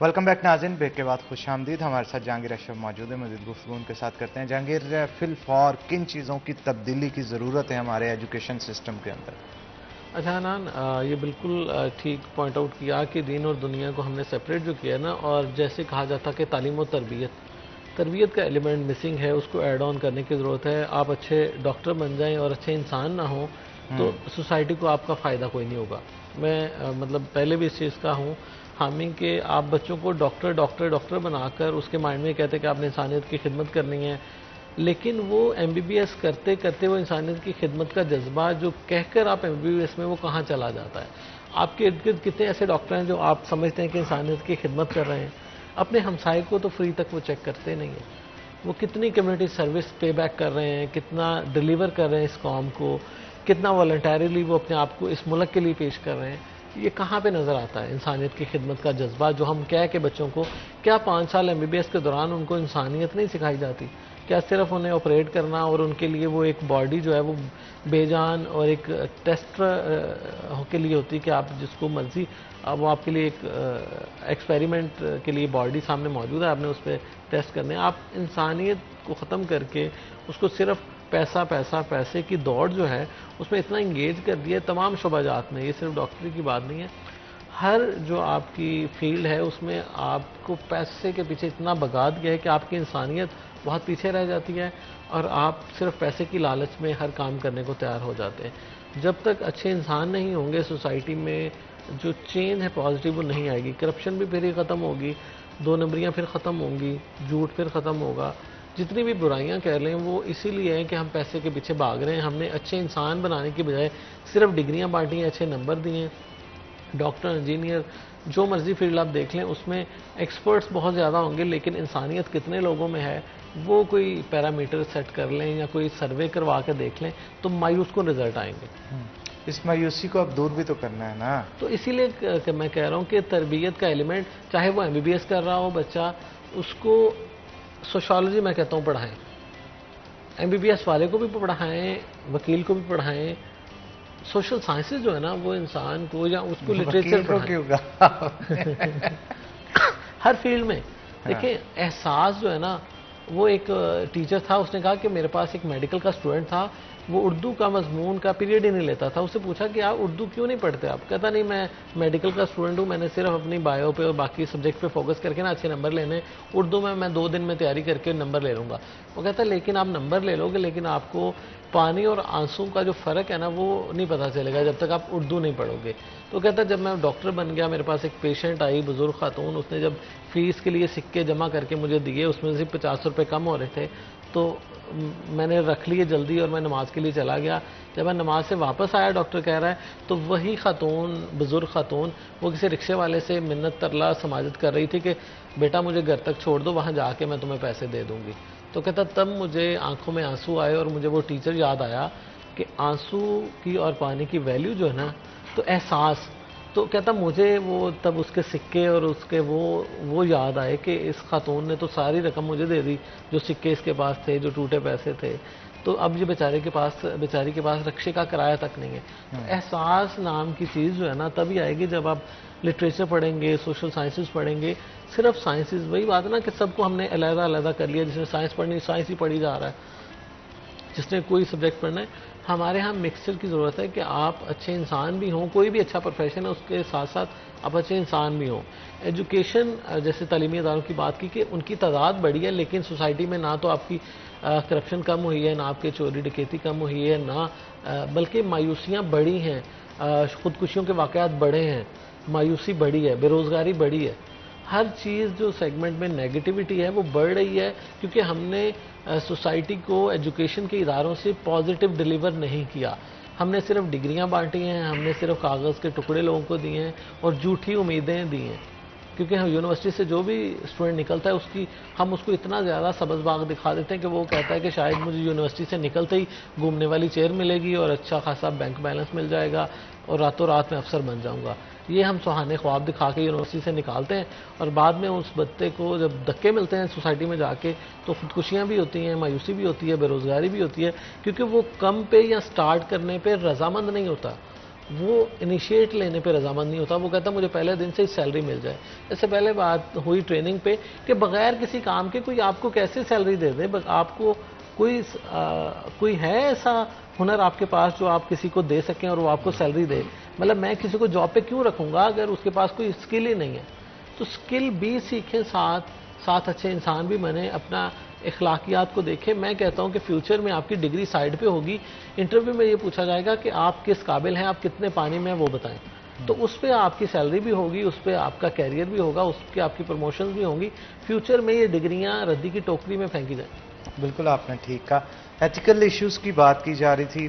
Speaker 2: ویلکم بیک ناظرین، بریک کے بعد خوش آمدید۔ ہمارے ساتھ جہانگیر اشرف موجود ہے، مزید گفتگو ان کے ساتھ کرتے ہیں۔ جہانگیر، فی الفور کن چیزوں کی تبدیلی کی ضرورت ہے ہمارے ایجوکیشن سسٹم کے اندر؟
Speaker 1: اچھا حنان، یہ بالکل ٹھیک پوائنٹ آؤٹ کیا کہ دین اور دنیا کو ہم نے سپریٹ جو کیا نا، اور جیسے کہا جاتا کہ تعلیم و تربیت کا ایلیمنٹ مسنگ ہے، اس کو ایڈ آن کرنے کی ضرورت ہے۔ آپ اچھے ڈاکٹر بن جائیں اور اچھے انسان نہ ہوں تو سوسائٹی کو آپ کا فائدہ کوئی نہیں ہوگا۔ میں مطلب پہلے بھی اس چیز کا ہوں حامی کہ آپ بچوں کو ڈاکٹر بنا کر اس کے مائنڈ میں کہتے کہ آپ نے انسانیت کی خدمت کرنی ہے، لیکن وہ MBBS کرتے کرتے وہ انسانیت کی خدمت کا جذبہ جو کہہ کر آپ MBBS میں وہ کہاں چلا جاتا ہے۔ آپ کے ارد گرد کتنے ایسے ڈاکٹر ہیں جو آپ سمجھتے ہیں کہ انسانیت کی خدمت کر رہے ہیں، اپنے ہمسائے کو تو فری تک وہ چیک کرتے نہیں ہیں۔ وہ کتنی کمیونٹی سروس پے بیک کر رہے ہیں, کتنا ڈیلیور کر رہے ہیں اس قوم کو, کتنا والنٹریلی وہ اپنے آپ کو اس ملک کے لیے پیش کر رہے ہیں. یہ کہاں پہ نظر آتا ہے انسانیت کی خدمت کا جذبہ جو ہم کہہ کے بچوں کو, کیا 5 سال MBBS کے دوران ان کو انسانیت نہیں سکھائی جاتی؟ کیا صرف انہیں آپریٹ کرنا اور ان کے لیے وہ ایک باڈی جو ہے وہ بے جان اور ایک ٹیسٹ کے لیے ہوتی کہ آپ جس کو مرضی وہ آپ کے لیے ایک ایکسپیریمنٹ کے لیے باڈی سامنے موجود ہے, آپ نے اس پہ ٹیسٹ کرنے ہیں. آپ انسانیت کو ختم کر کے اس کو صرف پیسہ پیسہ پیسے کی دوڑ جو ہے اس میں اتنا انگیج کر دیا تمام شعبہ جات میں. یہ صرف ڈاکٹری کی بات نہیں ہے, ہر جو آپ کی فیلڈ ہے اس میں آپ کو پیسے کے پیچھے اتنا بگاد گیا ہے کہ آپ کی انسانیت بہت پیچھے رہ جاتی ہے اور آپ صرف پیسے کی لالچ میں ہر کام کرنے کو تیار ہو جاتے ہیں. جب تک اچھے انسان نہیں ہوں گے سوسائٹی میں جو چینج ہے پازیٹیو وہ نہیں آئے گی. کرپشن بھی پھر ہی ختم ہوگی, 2 نمبریاں پھر ختم ہوں گی, جھوٹ پھر ختم ہوگا. جتنی بھی برائیاں کہہ لیں وہ اسی لیے ہیں کہ ہم پیسے کے پیچھے بھاگ رہے ہیں. ہم نے اچھے انسان بنانے کی بجائے صرف ڈگریاں بانٹی ہیں, اچھے نمبر دیے ہیں. ڈاکٹر, انجینئر, جو مرضی فیلڈ آپ دیکھ لیں اس میں ایکسپرٹس بہت زیادہ ہوں گے, لیکن انسانیت کتنے لوگوں میں ہے وہ کوئی پیرامیٹر سیٹ کر لیں یا کوئی سروے کروا کے دیکھ لیں تو مایوس کن رزلٹ آئیں گے.
Speaker 2: اس مایوسی کو اب دور بھی تو کرنا ہے نا.
Speaker 1: تو اسی لیے میں کہہ رہا ہوں کہ تربیت کا ایلیمنٹ, چاہے وہ MBBS کر رہا ہو بچہ, اس کو سوشالوجی میں کہتا ہوں پڑھائیں, MBBS والے کو بھی پڑھائیں, وکیل کو بھی پڑھائیں. سوشل سائنسز جو ہے نا وہ انسان کو یا اس کو لٹریچر پڑھائیں ہر فیلڈ میں. دیکھیں احساس جو ہے نا, وہ ایک ٹیچر تھا, اس نے کہا کہ میرے پاس ایک میڈیکل کا اسٹوڈنٹ تھا, وہ اردو کا مضمون کا پیریڈ ہی نہیں لیتا تھا. اس سے پوچھا کہ آپ اردو کیوں نہیں پڑھتے؟ آپ کہتا نہیں میں میڈیکل کا اسٹوڈنٹ ہوں, میں نے صرف اپنی بایو پہ اور باقی سبجیکٹ پہ فوکس کر کے نا اچھے نمبر لینے, اردو میں 2 دن میں تیاری کر کے نمبر لے لوں گا. وہ کہتا ہے لیکن آپ نمبر لے لو گے لیکن آپ کو پانی اور آنسو کا جو فرق ہے نا وہ نہیں پتہ چلے گا جب تک آپ اردو نہیں پڑھو گے. تو کہتا ہے جب میں ڈاکٹر بن گیا, میرے پاس ایک پیشنٹ آئی بزرگ خاتون, اس نے جب فیس کے لیے سکے جمع کر کے مجھے دیے, اس میں سے 50 روپے کم ہو رہے تھے, تو میں نے رکھ لیے جلدی اور میں نماز کے لیے چلا گیا. جب میں نماز سے واپس آیا, ڈاکٹر کہہ رہا ہے, تو وہی خاتون, بزرگ خاتون, وہ کسی رکشے والے سے منت ترلا سماجت کر رہی تھی کہ بیٹا مجھے گھر تک چھوڑ دو, وہاں جا کے میں تمہیں پیسے دے دوں گی. تو کہتا تب مجھے آنکھوں میں آنسو آئے اور مجھے وہ ٹیچر یاد آیا کہ آنسو کی اور پانی کی ویلیو جو ہے نا, تو احساس. تو کہتا مجھے وہ تب اس کے سکے اور اس کے وہ یاد آئے کہ اس خاتون نے تو ساری رقم مجھے دے دی جو سکے اس کے پاس تھے, جو ٹوٹے پیسے تھے, تو اب یہ بیچاری کے پاس رکشے کا کرایہ تک نہیں ہے. احساس نام کی چیز جو ہے نا تبھی آئے گی جب آپ لٹریچر پڑھیں گے, سوشل سائنسز پڑھیں گے. صرف سائنسز, وہی بات ہے نا کہ سب کو ہم نے علیحدہ علیحدہ کر لیا. جس نے سائنس پڑھنی سائنس ہی پڑھی جا رہا ہے, جس نے کوئی سبجیکٹ پڑھنا ہے. ہمارے ہاں مکسچر کی ضرورت ہے کہ آپ اچھے انسان بھی ہوں, کوئی بھی اچھا پروفیشن ہے اس کے ساتھ ساتھ آپ اچھے انسان بھی ہوں. ایجوکیشن جیسے تعلیمی اداروں کی بات کی کہ ان کی تعداد بڑھی ہے, لیکن سوسائٹی میں نہ تو آپ کی کرپشن کم ہوئی ہے, نہ آپ کی چوری ڈکیتی کم ہوئی ہے, نہ بلکہ مایوسیاں بڑھی ہیں, خودکشیوں کے واقعات بڑھے ہیں, مایوسی بڑھی ہے, بے روزگاری بڑھی ہے. ہر چیز جو سیگمنٹ میں نیگیٹیوٹی ہے وہ بڑھ رہی ہے کیونکہ ہم نے سوسائٹی کو ایجوکیشن کے اداروں سے پازیٹیو ڈیلیور نہیں کیا. ہم نے صرف ڈگریاں بانٹی ہیں, ہم نے صرف کاغذ کے ٹکڑے لوگوں کو دیے ہیں اور جھوٹی امیدیں دی ہیں. کیونکہ ہم یونیورسٹی سے جو بھی اسٹوڈنٹ نکلتا ہے ہم اس کو اتنا زیادہ سبز باغ دکھا دیتے ہیں کہ وہ کہتا ہے کہ شاید مجھے یونیورسٹی سے نکلتے ہی گھومنے والی چیئر ملے گی اور اچھا خاصا بینک بیلنس مل جائے گا اور راتوں رات میں افسر بن جاؤں گا. یہ ہم سہانے خواب دکھا کے یونیورسٹی سے نکالتے ہیں اور بعد میں اس بچے کو جب دھکے ملتے ہیں سوسائٹی میں جا کے تو خودکشیاں بھی ہوتی ہیں, مایوسی بھی ہوتی ہے, بے روزگاری بھی ہوتی ہے, کیونکہ وہ کم پہ یا سٹارٹ کرنے پہ رضامند نہیں ہوتا, وہ انیشیٹ لینے پہ رضامند نہیں ہوتا. وہ کہتا مجھے پہلے دن سے ہی سیلری مل جائے. اس سے پہلے بات ہوئی ٹریننگ پہ کہ بغیر کسی کام کے کوئی آپ کو کیسے سیلری دے دے. آپ کو کوئی ہے ایسا ہنر آپ کے پاس جو آپ کسی کو دے سکیں اور وہ آپ کو سیلری دے؟ مطلب میں کسی کو جاب پہ کیوں رکھوں گا اگر اس کے پاس کوئی اسکل ہی نہیں ہے؟ تو اسکل بھی سیکھیں, ساتھ اچھے انسان بھی بنے, اپنا اخلاقیات کو دیکھیں. میں کہتا ہوں کہ فیوچر میں آپ کی ڈگری سائڈ پہ ہوگی, انٹرویو میں یہ پوچھا جائے گا کہ آپ کس قابل ہیں, آپ کتنے پانی میں ہیں وہ بتائیں. تو اس پہ آپ کی سیلری بھی ہوگی, اس پہ آپ کا کیریئر بھی ہوگا, اس پہ آپ کی پروموشنز بھی ہوں گی. فیوچر میں یہ ڈگریاں ردی کی ٹوکری میں پھینکی جائیں.
Speaker 2: بالکل آپ نے ٹھیک کہا. ایتھیکل ایشوز کی بات کی جا رہی تھی,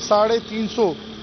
Speaker 4: 350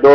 Speaker 5: 2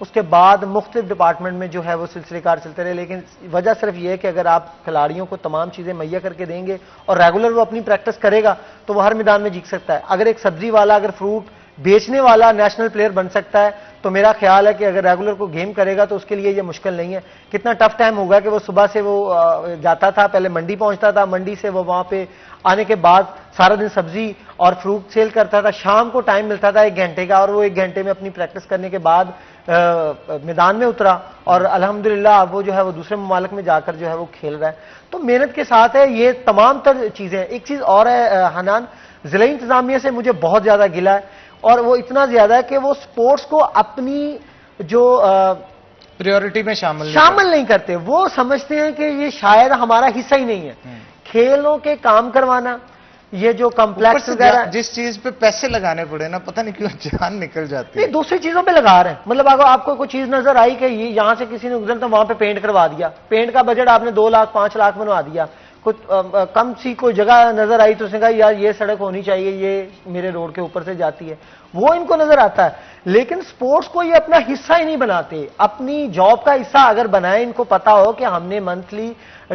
Speaker 6: اس کے بعد مختلف ڈپارٹمنٹ میں جو ہے وہ سلسلے کار چلتے رہے، لیکن وجہ صرف یہ ہے کہ اگر آپ کھلاڑیوں کو تمام چیزیں مہیا کر کے دیں گے اور ریگولر وہ اپنی پریکٹس کرے گا تو وہ ہر میدان میں جیت سکتا ہے۔ اگر ایک سبزی والا اگر فروٹ بیچنے والا نیشنل پلیئر بن سکتا ہے تو میرا خیال ہے کہ اگر ریگولر کو گیم کرے گا تو اس کے لیے یہ مشکل نہیں ہے۔ کتنا ٹف ٹائم ہوگا کہ وہ صبح سے وہ جاتا تھا، پہلے منڈی پہنچتا تھا، منڈی سے وہ وہاں پہ آنے کے بعد سارا دن سبزی اور فروٹ سیل کرتا تھا، شام کو ٹائم ملتا تھا 1 گھنٹے کا، اور وہ 1 گھنٹے میں اپنی پریکٹس کرنے کے بعد میدان میں اترا اور الحمدللہ اب وہ جو ہے وہ دوسرے ممالک میں جا کر جو ہے وہ کھیل رہا ہے۔ تو محنت کے ساتھ ہے یہ تمام تر چیزیں۔ ایک چیز اور ہے حنان، ضلعی انتظامیہ سے مجھے بہت زیادہ گلہ ہے، اور وہ اتنا زیادہ ہے کہ وہ سپورٹس کو اپنی جو
Speaker 2: پریورٹی میں شامل
Speaker 6: نہیں کرتے۔ وہ سمجھتے ہیں کہ یہ شاید ہمارا حصہ ہی نہیں ہے۔ کھیلوں کے کام کروانا، یہ جو کمپلیکس وغیرہ
Speaker 2: جس چیز پہ پیسے لگانے پڑے نا، پتہ نہیں کیوں جان نکل جاتی ہے،
Speaker 6: دوسری چیزوں پہ لگا رہے ہیں۔ مطلب اگر آپ کو کوئی چیز نظر آئی کہ یہاں سے کسی نے گزرتا وہاں پہ پینٹ کروا دیا، پینٹ کا بجٹ آپ نے 2 لاکھ 5 لاکھ بنوا دیا، کچھ کم سی کوئی جگہ نظر آئی تو اس نے کہا یار یہ سڑک ہونی چاہیے، یہ میرے روڈ کے اوپر سے جاتی ہے، وہ ان کو نظر آتا ہے۔ لیکن سپورٹس کو یہ اپنا حصہ ہی نہیں بناتے، اپنی جاب کا حصہ اگر بنائیں، ان کو پتا ہو کہ ہم نے منتھلی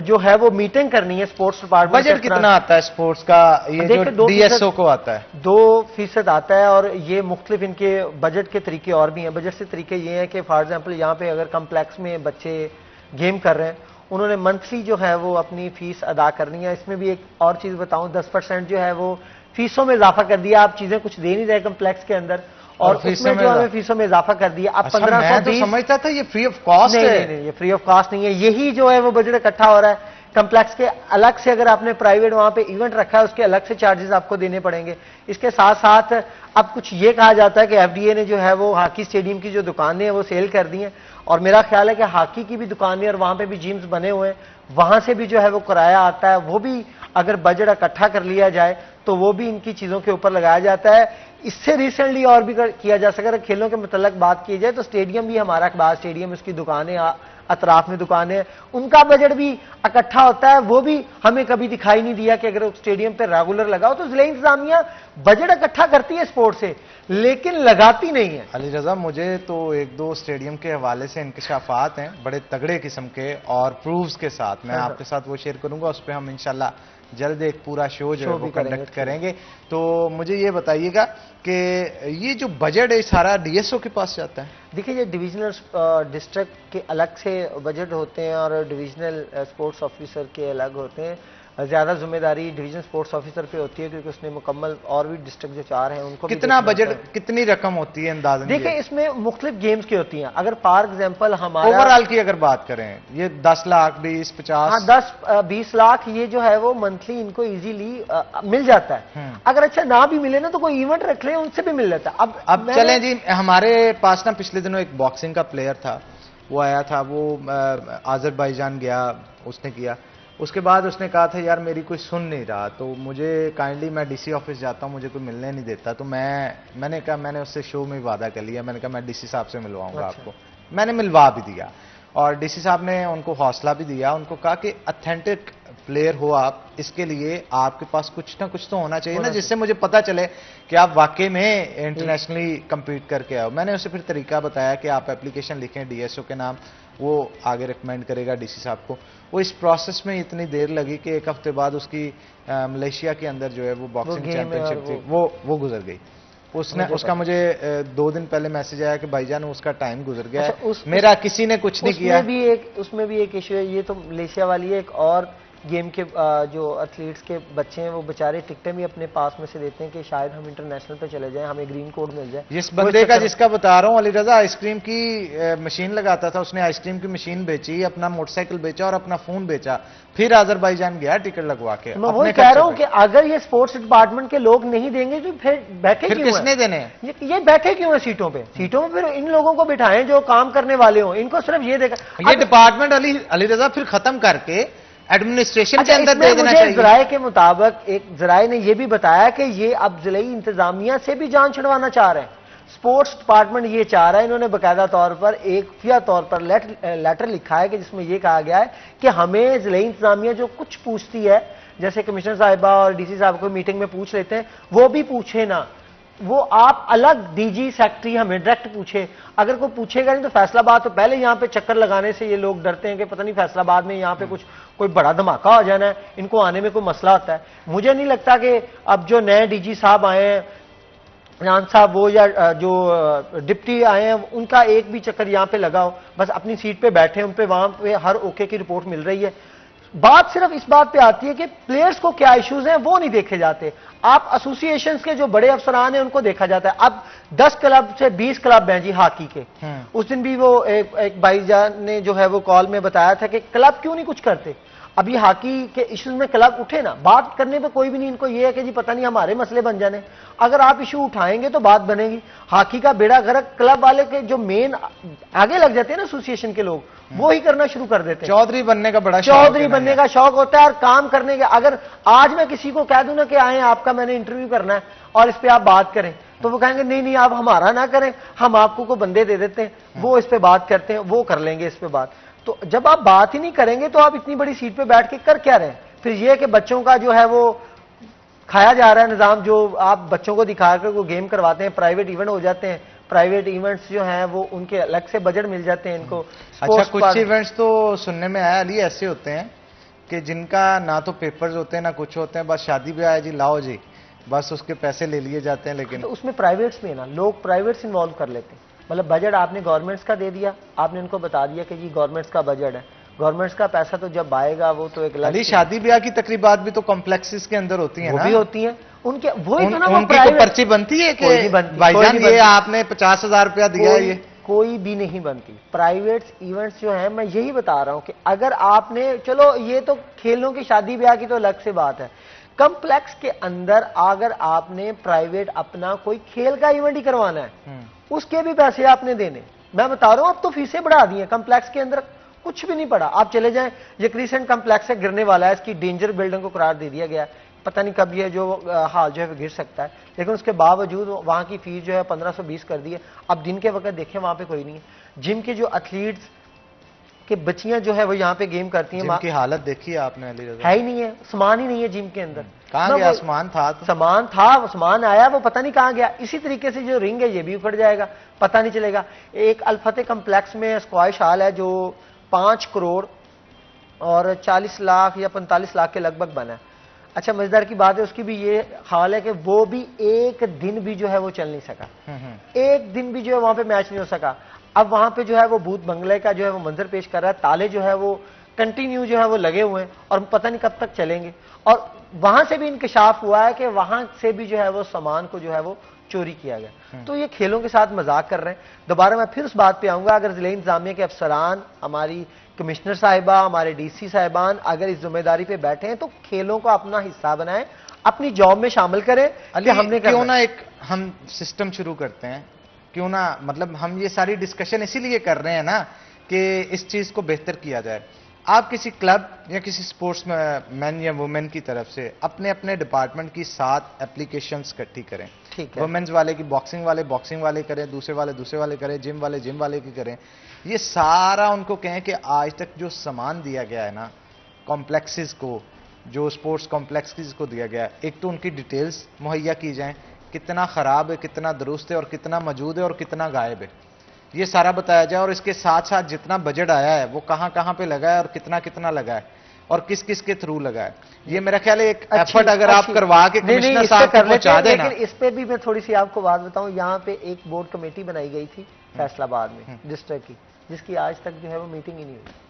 Speaker 6: جو ہے وہ میٹنگ کرنی ہے سپورٹس ڈپارٹمنٹ۔
Speaker 2: بجٹ کتنا آتا ہے سپورٹس کا؟ یہ جو ڈی ایس او کو آتا ہے
Speaker 6: 2% آتا ہے، اور یہ مختلف ان کے بجٹ کے طریقے اور بھی ہیں۔ بجٹ سے طریقے یہ ہیں کہ فار ایگزامپل یہاں پہ اگر کمپلیکس میں بچے گیم کر رہے ہیں، انہوں نے منتھلی جو ہے وہ اپنی فیس ادا کرنی ہے۔ اس میں بھی ایک اور چیز بتاؤں، 10% جو ہے وہ فیسوں میں اضافہ کر دیا۔ آپ چیزیں کچھ دے نہیں رہے کمپلیکس کے اندر، اور اس میں جو ہمیں فیسوں میں اضافہ کر دیا۔ اب 1520
Speaker 2: سمجھتا تھا یہ فری آف کاسٹ ہے۔
Speaker 6: نہیں، یہ فری آف کاسٹ نہیں ہے، یہی جو ہے وہ بجٹ اکٹھا ہو رہا ہے کمپلیکس کے الگ سے۔ اگر آپ نے پرائیویٹ وہاں پہ ایونٹ رکھا ہے اس کے الگ سے چارجز آپ کو دینے پڑیں گے۔ اس کے ساتھ ساتھ اب کچھ یہ کہا جاتا ہے کہ ایف ڈی اے نے جو ہے وہ ہاکی اسٹیڈیم کی جو دکانیں ہیں وہ سیل کر دی ہیں، اور میرا خیال ہے کہ ہاکی کی بھی دکانیں اور وہاں پہ بھی جیمز بنے ہوئے ہیں، وہاں سے بھی جو ہے وہ کرایہ آتا ہے، وہ بھی اگر بجٹ اکٹھا کر لیا جائے تو وہ بھی ان کی چیزوں کے اوپر لگایا جاتا ہے۔ اس سے ریسنٹلی اور بھی کیا جا سکتا ہے، کھیلوں کے متعلق بات کی جائے تو اسٹیڈیم بھی ہمارا اقبال اسٹیڈیم، اس کی دکانیں اطراف میں دکانیں، ان کا بجٹ بھی اکٹھا ہوتا ہے، وہ بھی ہمیں کبھی دکھائی نہیں دیا کہ اگر اسٹیڈیم پہ ریگولر لگاؤ۔ تو ضلعی انتظامیہ بجٹ اکٹھا کرتی ہے سپورٹ سے لیکن لگاتی نہیں ہے۔
Speaker 2: علی رضا، مجھے تو 1-2 اسٹیڈیم کے حوالے سے انکشافات ہیں بڑے تگڑے قسم کے اور پروفز کے ساتھ، میں آپ کے ساتھ وہ شیئر کروں گا، اس پہ ہم انشاءاللہ جلد ایک پورا شو جو ہے وہ کنڈکٹ کریں گے۔ تو مجھے یہ بتائیے گا کہ یہ جو بجٹ ہے سارا ڈی ایس او کے پاس جاتا ہے؟
Speaker 6: دیکھیں یہ ڈویژنل ڈسٹرکٹ کے الگ سے بجٹ ہوتے ہیں اور ڈویژنل سپورٹس آفیسر کے الگ ہوتے ہیں۔ زیادہ ذمہ داری ڈویژن سپورٹس آفیسر پہ ہوتی ہے کیونکہ اس نے مکمل اور بھی ڈسٹرکٹ جو 4 ہیں ان کو
Speaker 2: کتنا بجٹ، کتنی رقم ہوتی ہے اندازاً؟
Speaker 6: دیکھیں اس میں مختلف گیمز کی ہوتی ہیں۔ اگر فار ایگزامپل ہمارا
Speaker 2: اوور آل کی اگر بات کریں، یہ 10 لاکھ 20 50
Speaker 6: ہاں 10-20 لاکھ یہ جو ہے وہ منتھلی ان کو ایزیلی مل جاتا ہے۔ اگر اچھا نہ بھی ملے نا تو کوئی ایونٹ رکھ لیں، ان سے بھی مل جاتا ہے۔
Speaker 2: اب چلیں جی، ہمارے پاس نا پچھلے دنوں ایک باکسنگ کا پلیئر تھا، وہ آیا تھا، وہ آذربائیجان گیا، اس نے کیا، اس کے بعد اس نے کہا تھا یار میری کوئی سن نہیں رہا، تو مجھے کائنڈلی میں ڈی سی آفس جاتا ہوں، مجھے کوئی ملنے نہیں دیتا، تو میں نے کہا، میں نے اس سے شو میں وعدہ کر لیا، میں نے کہا میں ڈی سی صاحب سے ملواؤں گا آپ کو، میں نے ملوا بھی دیا، اور ڈی سی صاحب نے ان کو حوصلہ بھی دیا، ان کو کہا کہ اتھینٹک پلیئر ہو آپ، اس کے لیے آپ کے پاس کچھ نہ کچھ تو ہونا چاہیے نا، جس سے مجھے پتا چلے کہ آپ واقعی میں انٹرنیشنلی کمپیٹ کر کے آؤ۔ میں نے اسے پھر طریقہ بتایا کہ آپ اپلیکیشن لکھیں ڈی ایس او کے نام، وہ آگے ریکمینڈ کرے گا ڈی سی صاحب کو۔ وہ اس پروسیس میں اتنی دیر لگی کہ 1 ہفتے بعد اس کی ملیشیا کے اندر جو ہے وہ باکسنگ چیمپئن شپ تھی، وہ گزر گئی۔ اس کا مجھے 2 دن پہلے میسج آیا کہ بھائی جان اس کا ٹائم گزر گیا ہے، میرا کسی نے کچھ نہیں کیا۔
Speaker 6: اس میں بھی ایک ایشو ہے، یہ تو ملیشیا والی ہے، ایک اور گیم کے جو ایتھلیٹس کے بچے ہیں وہ بیچارے ٹکٹیں بھی اپنے پاس میں سے دیتے ہیں کہ شاید ہم انٹرنیشنل پہ چلے جائیں، ہمیں گرین کارڈ مل جائے۔
Speaker 2: جس بندے کا جس کا بتا رہا ہوں علی رضا، آئس کریم کی مشین لگاتا تھا، اس نے آئس کریم کی مشین بیچی، اپنا موٹر سائیکل بیچا اور اپنا فون بیچا، پھر آذربائیجان گیا ٹکٹ لگوا کے۔
Speaker 6: میں وہی کہہ رہا ہوں کہ اگر یہ سپورٹس ڈپارٹمنٹ کے لوگ نہیں دیں گے تو پھر بیٹھے کیوں ہیں؟
Speaker 2: کس نے دینے؟
Speaker 6: یہ بیٹھے کیوں ہیں سیٹوں پہ؟ پھر ان لوگوں کو بٹھائیں جو کام کرنے والے ہوں، ان کو صرف یہ دیکھا۔
Speaker 2: یہ ڈپارٹمنٹ علی رضا پھر ختم کر کے ایڈمنسٹریشن کے اندر دے دینا چاہیے۔
Speaker 6: ذرائع کے مطابق ایک ذرائع نے یہ بھی بتایا کہ یہ اب ضلعی انتظامیہ سے بھی جان چھڑوانا چاہ رہے ہیں۔ سپورٹس ڈپارٹمنٹ یہ چاہ رہا ہے، انہوں نے باقاعدہ طور پر ایک خفیہ طور پر لیٹر لکھا ہے کہ جس میں یہ کہا گیا ہے کہ ہمیں ضلعی انتظامیہ جو کچھ پوچھتی ہے، جیسے کمشنر صاحبہ اور ڈی سی صاحب کو میٹنگ میں پوچھ لیتے ہیں، وہ بھی پوچھے نا، وہ آپ الگ ڈی جی سیکٹری ہمیں ڈائریکٹ پوچھے. اگر کوئی پوچھے گا نہیں تو فیصل آباد تو پہلے یہاں پہ چکر لگانے سے یہ لوگ ڈرتے ہیں کہ پتہ نہیں فیصل آباد میں یہاں پہ کچھ کوئی بڑا دھماکہ ہو جانا ہے, ان کو آنے میں کوئی مسئلہ ہوتا ہے. مجھے نہیں لگتا کہ اب جو نئے ڈی جی صاحب آئے ہیں جان صاحب وہ یا جو ڈپٹی آئے ہیں ان کا ایک بھی چکر یہاں پہ لگا ہو, بس اپنی سیٹ پہ بیٹھے ان پہ وہاں پہ ہر اوکے کی رپورٹ مل رہی ہے. بات صرف اس بات پہ آتی ہے کہ پلیئرز کو کیا ایشوز ہیں وہ نہیں دیکھے جاتے. آپ ایسوسی ایشنز کے جو بڑے افسران ہیں ان کو دیکھا جاتا ہے. اب 10 کلب سے 20 کلب ہیں جی ہاکی کے. اس دن بھی وہ ایک بھائی جان نے جو ہے وہ کال میں بتایا تھا کہ کلب کیوں نہیں کچھ کرتے. اب یہ ہاکی کے ایشوز میں کلب اٹھے نا, بات کرنے پہ کوئی بھی نہیں, ان کو یہ ہے کہ جی پتہ نہیں ہمارے مسئلے بن جانے. اگر آپ ایشو اٹھائیں گے تو بات بنے گی. ہاکی کا بیڑا غرق کلب والے کے جو مین آگے لگ جاتے ہیں نا ایسوسی ایشن کے لوگ, وہی کرنا شروع کر دیتے ہیں.
Speaker 2: چودھری بننے کا بڑا
Speaker 6: چودھری بننے کا شوق ہوتا ہے اور کام کرنے کا. اگر آج میں کسی کو کہہ دوں نا کہ آئیں آپ کا میں نے انٹرویو کرنا ہے اور اس پہ آپ بات کریں, تو وہ کہیں گے نہیں نہیں آپ ہمارا نہ کریں, ہم آپ کو بندے دے دیتے ہیں وہ اس پہ بات کرتے ہیں, وہ کر لیں گے اس پہ بات. تو جب آپ بات ہی نہیں کریں گے تو آپ اتنی بڑی سیٹ پہ بیٹھ کے کر کیا رہے ہیں؟ پھر یہ کہ بچوں کا جو ہے وہ کھایا جا رہا ہے نظام, جو آپ بچوں کو دکھا کر وہ گیم کرواتے ہیں, پرائیویٹ ایونٹ ہو جاتے ہیں. پرائیویٹ ایونٹس جو ہیں وہ ان کے الگ سے بجٹ مل جاتے ہیں ان کو.
Speaker 2: اچھا کچھ ایونٹس تو سننے میں آیا علی ایسے ہوتے ہیں کہ جن کا نہ تو پیپرز ہوتے ہیں نہ کچھ ہوتے ہیں, بس شادی بیاہ ہے جی لاؤ جی, بس اس کے پیسے لے لیے جاتے ہیں. لیکن
Speaker 6: تو اس میں پرائیویٹس میں نا لوگ پرائیویٹس انوالو کر لیتے ہیں. مطلب بجٹ آپ نے گورنمنٹس کا دے دیا, آپ نے ان کو بتا دیا کہ جی گورنمنٹس کا بجٹ ہے, گورنمنٹس کا پیسہ تو جب آئے گا وہ تو ایک
Speaker 2: علی شادی بیاہ کی تقریبات بھی تو کمپلیکسز کے اندر ہوتی ہیں,
Speaker 6: وہ بھی ہوتی ہیں ان کے, وہی تو نا
Speaker 2: ان کی تو پرچی بنتی ہے کہ بھائی جان یہ آپ نے 50,000 روپیہ دیا ہے, یہ
Speaker 6: کوئی بھی نہیں بنتی. پرائیویٹ ایونٹس جو ہیں میں یہی بتا رہا ہوں کہ اگر آپ نے, چلو یہ تو کھیلوں کی شادی بیاہ کی تو الگ سے بات ہے, کمپلیکس کے اندر اگر آپ نے پرائیویٹ اپنا کوئی کھیل کا ایونٹ ہی کروانا ہے اس کے بھی پیسے آپ نے دینے. میں بتا رہا ہوں اب تو فیسیں بڑھا دی ہیں, کمپلیکس کے اندر کچھ بھی نہیں پڑا. آپ چلے جائیں, یہ ریسنٹ کمپلیکس ہے گرنے والا ہے, اس کی ڈینجر بلڈنگ کو قرار دے دیا گیا, پتہ نہیں کب یہ جو حال جو ہے وہ گر سکتا ہے, لیکن اس کے باوجود وہاں کی فیس جو ہے 1520 کر دی ہے. اب دن کے وقت دیکھیں وہاں پہ کوئی نہیں ہے. جم کے جو ایتھلیٹس کہ بچیاں جو ہے وہ یہاں پہ گیم کرتی ہیں,
Speaker 2: جم کی حالت دیکھی آپ نے علی رضا,
Speaker 6: ہے ہی نہیں ہے, سامان ہی نہیں ہے جم کے اندر.
Speaker 2: کہاں گیا سامان تھا؟
Speaker 6: سامان تھا, سامان آیا وہ پتہ نہیں کہاں گیا. اسی طریقے سے جو رنگ ہے یہ بھی اکھڑ جائے گا, پتہ نہیں چلے گا. ایک الفتح کمپلیکس میں اسکواش ہال ہے جو 5 کروڑ اور 40 لاکھ یا 45 لاکھ کے لگ بھگ بنا ہے. اچھا مزیدار کی بات ہے اس کی بھی یہ حال ہے کہ وہ بھی ایک دن بھی جو ہے وہ چل نہیں سکا, ایک دن بھی جو ہے وہاں پہ میچ نہیں ہو سکا. اب وہاں پہ جو ہے وہ بھوت بنگلے کا جو ہے وہ منظر پیش کر رہا ہے, تالے جو ہے وہ کنٹینیو جو ہے وہ لگے ہوئے ہیں اور پتہ نہیں کب تک چلیں گے. اور وہاں سے بھی انکشاف ہوا ہے کہ وہاں سے بھی جو ہے وہ سامان کو جو ہے وہ چوری کیا گیا. تو یہ کھیلوں کے ساتھ مذاق کر رہے ہیں. دوبارہ میں پھر اس بات پہ آؤں گا, اگر ضلع انتظامیہ کے افسران, ہماری کمشنر صاحبہ, ہمارے ڈی سی صاحبان اگر اس ذمہ داری پہ بیٹھے ہیں تو کھیلوں کو اپنا حصہ بنائیں, اپنی جاب میں شامل کریں. ہم نے
Speaker 2: کیوں نہ ایک ہم سسٹم شروع کرتے ہیں, کیوں نہ, مطلب ہم یہ ساری ڈسکشن اسی لیے کر رہے ہیں نا کہ اس چیز کو بہتر کیا جائے. آپ کسی کلب یا کسی سپورٹس مین یا وومن کی طرف سے اپنے اپنے ڈپارٹمنٹ کی 7 اپلیکیشنز اکٹھی کریں. وومنز والے کی باکسنگ والے کریں, دوسرے والے کریں, جم والے کی کریں. یہ سارا ان کو کہیں کہ آج تک جو سامان دیا گیا ہے نا کمپلیکسز کو, جو سپورٹس کمپلیکسز کو دیا گیا ہے, ایک تو ان کی ڈیٹیلز مہیا کی جائیں, کتنا خراب ہے, کتنا درست ہے اور کتنا موجود ہے اور کتنا غائب ہے, یہ سارا بتایا جائے. اور اس کے ساتھ ساتھ جتنا بجٹ آیا ہے وہ کہاں کہاں پہ لگا ہے اور کتنا لگا ہے اور کس کس کے تھرو لگا ہے. یہ میرا خیال ہے ایک ایفرٹ اگر آپ کروا کے کمشنر صاحب کو پہنچا دیں نا.
Speaker 6: لیکن اس پہ بھی میں تھوڑی سی آپ کو بات بتاؤں, یہاں پہ ایک بورڈ کمیٹی بنائی گئی تھی فیصل آباد میں ڈسٹرکٹ کی, جس کی آج تک جو ہے وہ میٹنگ ہی نہیں ہوئی.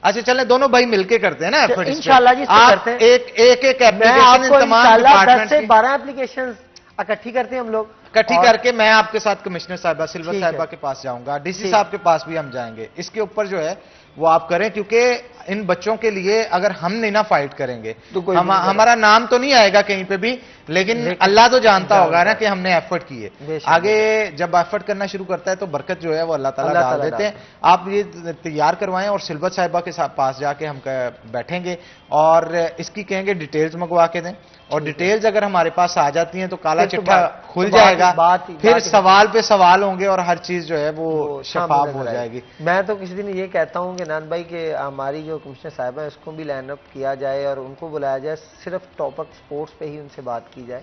Speaker 2: اچھا چلیں دونوں بھائی مل کے کرتے ہیں نا ایفرٹ.
Speaker 6: انشاءاللہ جی کرتے ہیں.
Speaker 2: ایک اپلیکیشن تمام
Speaker 6: 10 سے 12 اپلیکیشن اکٹھی کرتے ہیں ہم لوگ,
Speaker 2: اکٹھی کر کے میں آپ کے ساتھ کمشنر صاحبہ سلور صاحبہ کے پاس جاؤں گا, ڈی سی صاحب کے پاس بھی ہم جائیں گے. اس کے اوپر جو ہے وہ آپ کریں, کیونکہ ان بچوں کے لیے اگر ہم نہیں نہ فائٹ کریں گے ہمارا نام تو نہیں آئے گا کہیں پہ بھی, لیکن اللہ تو جانتا ہوگا نا کہ ہم نے ایفرٹ کیے. آگے جب ایفرٹ کرنا شروع کرتا ہے تو برکت جو ہے وہ اللہ تعالیٰ ڈال دیتے ہیں. آپ یہ تیار کروائیں اور سلور صاحبہ کے پاس جا کے ہم بیٹھیں گے اور اس کی کہیں گے ڈیٹیلز منگوا کے دیں, اور ڈیٹیلز اگر ہمارے پاس آ جاتی ہیں تو کالا چٹھا کھل جائے گا, پھر سوال پہ سوال ہوں گے اور ہر چیز جو ہے وہ شفاف ہو جائے گی.
Speaker 6: میں تو کسی دن یہ کہتا ہوں کہ نان بھائی کہ ہماری جو کمشنر صاحبہ ہیں اس کو بھی لائن اپ کیا جائے اور ان کو بلایا جائے, صرف ٹاپک سپورٹس پہ ہی ان سے بات کی جائے.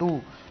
Speaker 2: 2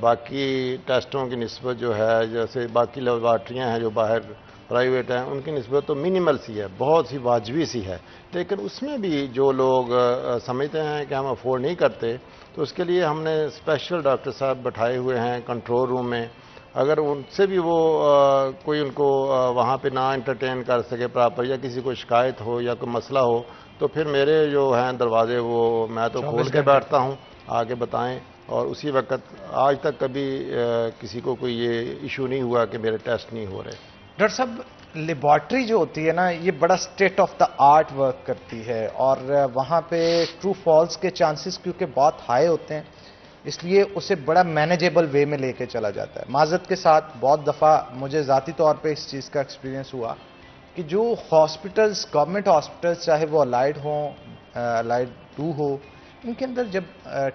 Speaker 7: باقی ٹیسٹوں کی نسبت جو ہے جیسے باقی لیبارٹریاں ہیں جو باہر پرائیویٹ ہیں ان کی نسبت تو منیمل سی ہے، بہت سی واجبی سی ہے، لیکن اس میں بھی جو لوگ سمجھتے ہیں کہ ہم افورڈ نہیں کرتے تو اس کے لیے ہم نے اسپیشل ڈاکٹر صاحب بٹھائے ہوئے ہیں کنٹرول روم میں. اگر ان سے بھی وہ کوئی ان کو وہاں پہ نہ انٹرٹین کر سکے پراپر یا کسی کو شکایت ہو یا کوئی مسئلہ ہو تو پھر میرے جو ہیں دروازے وہ میں تو کھول کے بیٹھتا ہوں، آگے بتائیں. اور اسی وقت آج تک کبھی کسی کو کوئی یہ ایشو نہیں ہوا کہ میرے ٹیسٹ نہیں ہو رہے.
Speaker 2: ڈاکٹر صاحب لیبارٹری جو ہوتی ہے نا یہ بڑا state of the art work کرتی ہے اور وہاں پہ ٹرو فالس کے چانسز کیونکہ بہت ہائی ہوتے ہیں اس لیے اسے بڑا مینیجیبل وے میں لے کے چلا جاتا ہے. معذرت کے ساتھ بہت دفعہ مجھے ذاتی طور پہ اس چیز کا ایکسپیرینس ہوا کہ جو ہاسپٹلس گورنمنٹ ہاسپٹلس چاہے وہ الائڈ ہوں الائڈ 2 ہو ان کے اندر جب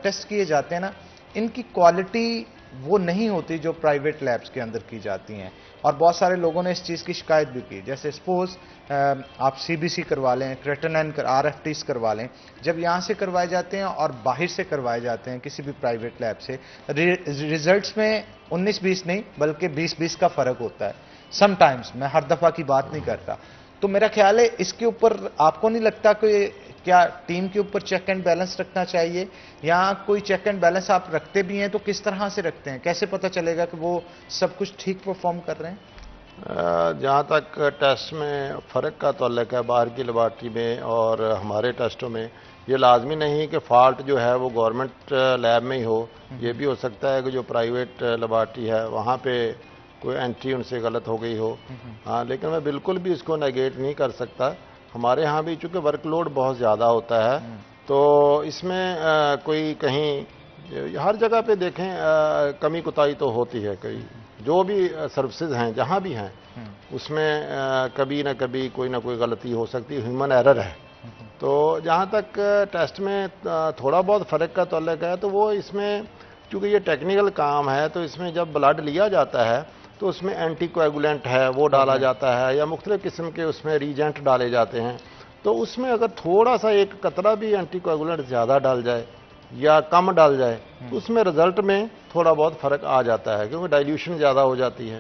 Speaker 2: ٹیسٹ کیے جاتے ہیں نا ان کی کوالٹی وہ نہیں ہوتی جو پرائیویٹ لیبس کے اندر کی جاتی ہیں. اور بہت سارے لوگوں نے اس چیز کی شکایت بھی کی. جیسے سپوز آپ سی بی سی کروا لیں، کریٹنائن RFTs کروا لیں، جب یہاں سے کروائے جاتے ہیں اور باہر سے کروائے جاتے ہیں کسی بھی پرائیویٹ لیب سے ریزلٹس میں 19-20 نہیں بلکہ 20-20 کا فرق ہوتا ہے سم ٹائمز. میں ہر دفعہ کی بات نہیں کرتا. تو میرا خیال ہے اس کے اوپر آپ کو نہیں لگتا کہ کیا ٹیم کے اوپر چیک اینڈ بیلنس رکھنا چاہیے یا کوئی چیک اینڈ بیلنس آپ رکھتے بھی ہیں تو کس طرح سے رکھتے ہیں؟ کیسے پتہ چلے گا کہ وہ سب کچھ ٹھیک پرفارم کر رہے ہیں؟
Speaker 7: جہاں تک ٹیسٹ میں فرق کا تعلق ہے باہر کی لیبارٹری میں اور ہمارے ٹیسٹوں میں یہ لازمی نہیں کہ فالٹ جو ہے وہ گورنمنٹ لیب میں ہی ہو. یہ بھی ہو سکتا ہے کہ جو پرائیویٹ لیبارٹری ہے وہاں پہ کوئی انٹری ان سے غلط ہو گئی ہو. ہاں لیکن میں بالکل بھی اس کو نیگیٹ نہیں کر سکتا. ہمارے ہاں بھی چونکہ ورک لوڈ بہت زیادہ ہوتا ہے تو اس میں کوئی کہیں ہر جگہ پہ دیکھیں کمی کوتاہی تو ہوتی ہے. کئی جو بھی سروسز ہیں جہاں بھی ہیں اس میں کبھی نہ کبھی کوئی نہ کوئی غلطی ہو سکتی ہے، ہیومن ایرر ہے. تو جہاں تک ٹیسٹ میں تھوڑا بہت فرق کا تعلق ہے تو وہ اس میں چونکہ یہ ٹیکنیکل کام ہے تو اس میں جب بلڈ لیا جاتا ہے تو اس میں اینٹی کویگولنٹ ہے وہ ڈالا جاتا ہے یا مختلف قسم کے اس میں ریجنٹ ڈالے جاتے ہیں. تو اس میں اگر تھوڑا سا ایک قطرہ بھی اینٹی کویگولنٹ زیادہ ڈال جائے یا کم ڈال جائے تو اس میں رزلٹ میں تھوڑا بہت فرق آ جاتا ہے کیونکہ ڈائلیوشن زیادہ ہو جاتی ہے.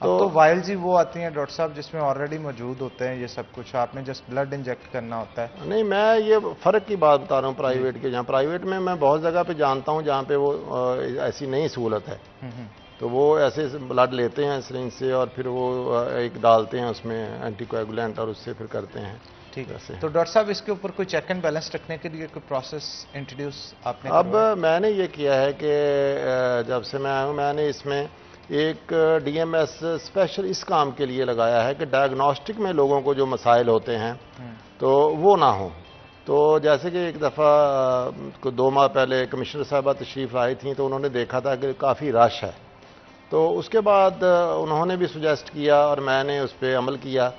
Speaker 2: تو وائلز ہی وہ آتی ہیں ڈاکٹر صاحب جس میں آلریڈی موجود ہوتے ہیں یہ سب کچھ آپ نے جسٹ بلڈ انجیکٹ کرنا ہوتا ہے؟
Speaker 7: نہیں میں یہ فرق کی بات بتا رہا ہوں پرائیویٹ کے. جہاں پرائیویٹ میں بہت جگہ پہ جانتا ہوں جہاں پہ وہ ایسی نہیں سہولت ہے تو وہ ایسے بلڈ لیتے ہیں سرنج سے اور پھر وہ ایک ڈالتے ہیں اس میں اینٹی کویگولنٹ اور اس سے پھر کرتے ہیں.
Speaker 2: ٹھیک ہے. تو ڈاکٹر صاحب اس کے اوپر کوئی چیک اینڈ بیلنس رکھنے کے لیے کوئی پروسیس انٹروڈیوس آپ نے؟
Speaker 7: اب میں نے یہ کیا ہے کہ جب سے میں آیا ہوں میں نے اس میں ایک DMS اسپیشل اس کام کے لیے لگایا ہے کہ ڈائگنوسٹک میں لوگوں کو جو مسائل ہوتے ہیں تو وہ نہ ہوں. تو جیسے کہ ایک دفعہ 2 ماہ پہلے کمشنر صاحبہ تشریف لائی تھیں تو انہوں نے دیکھا تھا کہ کافی رش ہے. تو اس کے بعد انہوں نے بھی سجیسٹ کیا اور میں نے اس پہ عمل کیا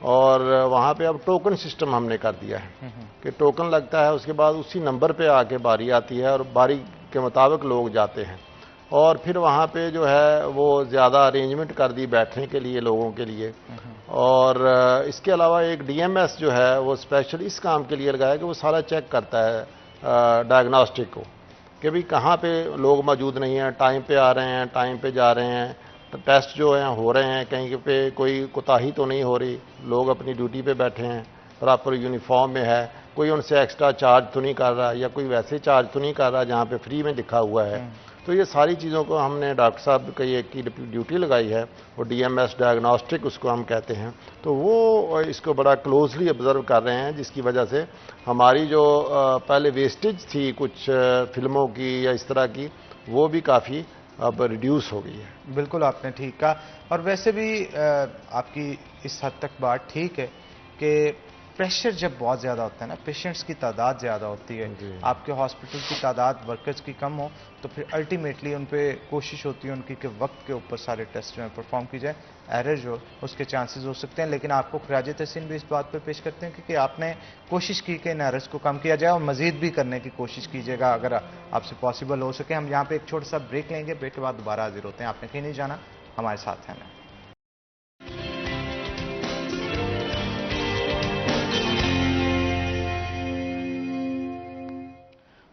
Speaker 7: اور وہاں پہ اب ٹوکن سسٹم ہم نے کر دیا ہے کہ ٹوکن لگتا ہے اس کے بعد اسی نمبر پہ آ کے باری آتی ہے اور باری کے مطابق لوگ جاتے ہیں. اور پھر وہاں پہ جو ہے وہ زیادہ ارینجمنٹ کر دی بیٹھنے کے لیے لوگوں کے لیے. اور اس کے علاوہ ایک DMS جو ہے وہ اسپیشل اس کام کے لیے لگایا کہ وہ سارا چیک کرتا ہے ڈائگنوسٹک کو کہ بھی کہاں پہ لوگ موجود نہیں ہیں، ٹائم پہ آ رہے ہیں ٹائم پہ جا رہے ہیں، ٹیسٹ جو ہیں ہو رہے ہیں، کہیں پہ کوئی کوتاہی تو نہیں ہو رہی، لوگ اپنی ڈیوٹی پہ بیٹھے ہیں، پراپر یونیفارم میں ہے، کوئی ان سے ایکسٹرا چارج تو نہیں کر رہا یا کوئی ویسے چارج تو نہیں کر رہا جہاں پہ فری میں لکھا ہوا ہے. تو یہ ساری چیزوں کو ہم نے ڈاکٹر صاحب کی ایک کی ڈیوٹی لگائی ہے وہ DMS ڈائگنوسٹک اس کو ہم کہتے ہیں. تو وہ اس کو بڑا کلوزلی آبزرو کر رہے ہیں جس کی وجہ سے ہماری جو پہلے ویسٹیج تھی کچھ فلموں کی یا اس طرح کی وہ بھی کافی اب ریڈیوس ہو گئی ہے.
Speaker 2: بالکل آپ نے ٹھیک کہا. اور ویسے بھی آپ کی اس حد تک بات ٹھیک ہے کہ پریشر جب بہت زیادہ ہوتا ہے نا پیشنٹس کی تعداد زیادہ ہوتی ہے آپ کے ہاسپٹل کی تعداد ورکرز کی کم ہو تو پھر الٹیمیٹلی ان پہ کوشش ہوتی ہے ان کی کہ وقت کے اوپر سارے ٹیسٹ جو ہیں پرفارم کی جائے. ایرر جو اس کے چانسز ہو سکتے ہیں لیکن آپ کو خراج تحسین بھی اس بات پہ پیش کرتے ہیں کہ آپ نے کوشش کی کہ ان ایررز کو کم کیا جائے اور مزید بھی کرنے کی کوشش کیجیے گا اگر آپ سے پاسبل ہو سکے. ہم یہاں پہ ایک چھوٹا سا بریک لیں گے، بریک کے بعد دوبارہ حاضر ہوتے ہیں. آپ نے کہیں نہیں جانا، ہمارے ساتھ ہیں.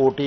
Speaker 7: OT,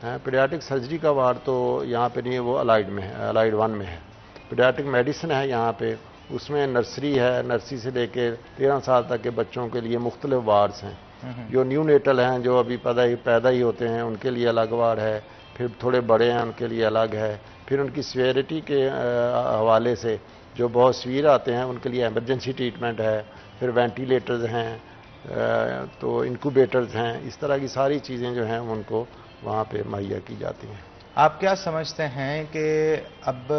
Speaker 7: پیڈیاٹرک سرجری کا وارڈ تو یہاں پہ نہیں ہے، وہ الائڈ میں ہے، الائڈ 1 میں ہے. پیڈیاٹرک میڈیسن ہے یہاں پہ، اس میں نرسری ہے، نرسری سے لے کے 13 سال تک کے بچوں کے لیے مختلف وارڈز ہیں. جو نیو نیٹل ہیں، جو ابھی پیدا ہی ہوتے ہیں، ان کے لیے الگ وارڈ ہے. پھر تھوڑے بڑے ہیں ان کے لیے الگ ہے. پھر ان کی سیویرٹی کے حوالے سے جو بہت سویر آتے ہیں ان کے لیے ایمرجنسی ٹریٹمنٹ ہے. پھر وینٹیلیٹرز ہیں، تو انکوبیٹرز ہیں. اس طرح کی ساری چیزیں جو ہیں ان کو وہاں پہ مہیا کی جاتی ہیں.
Speaker 2: آپ کیا سمجھتے ہیں کہ اب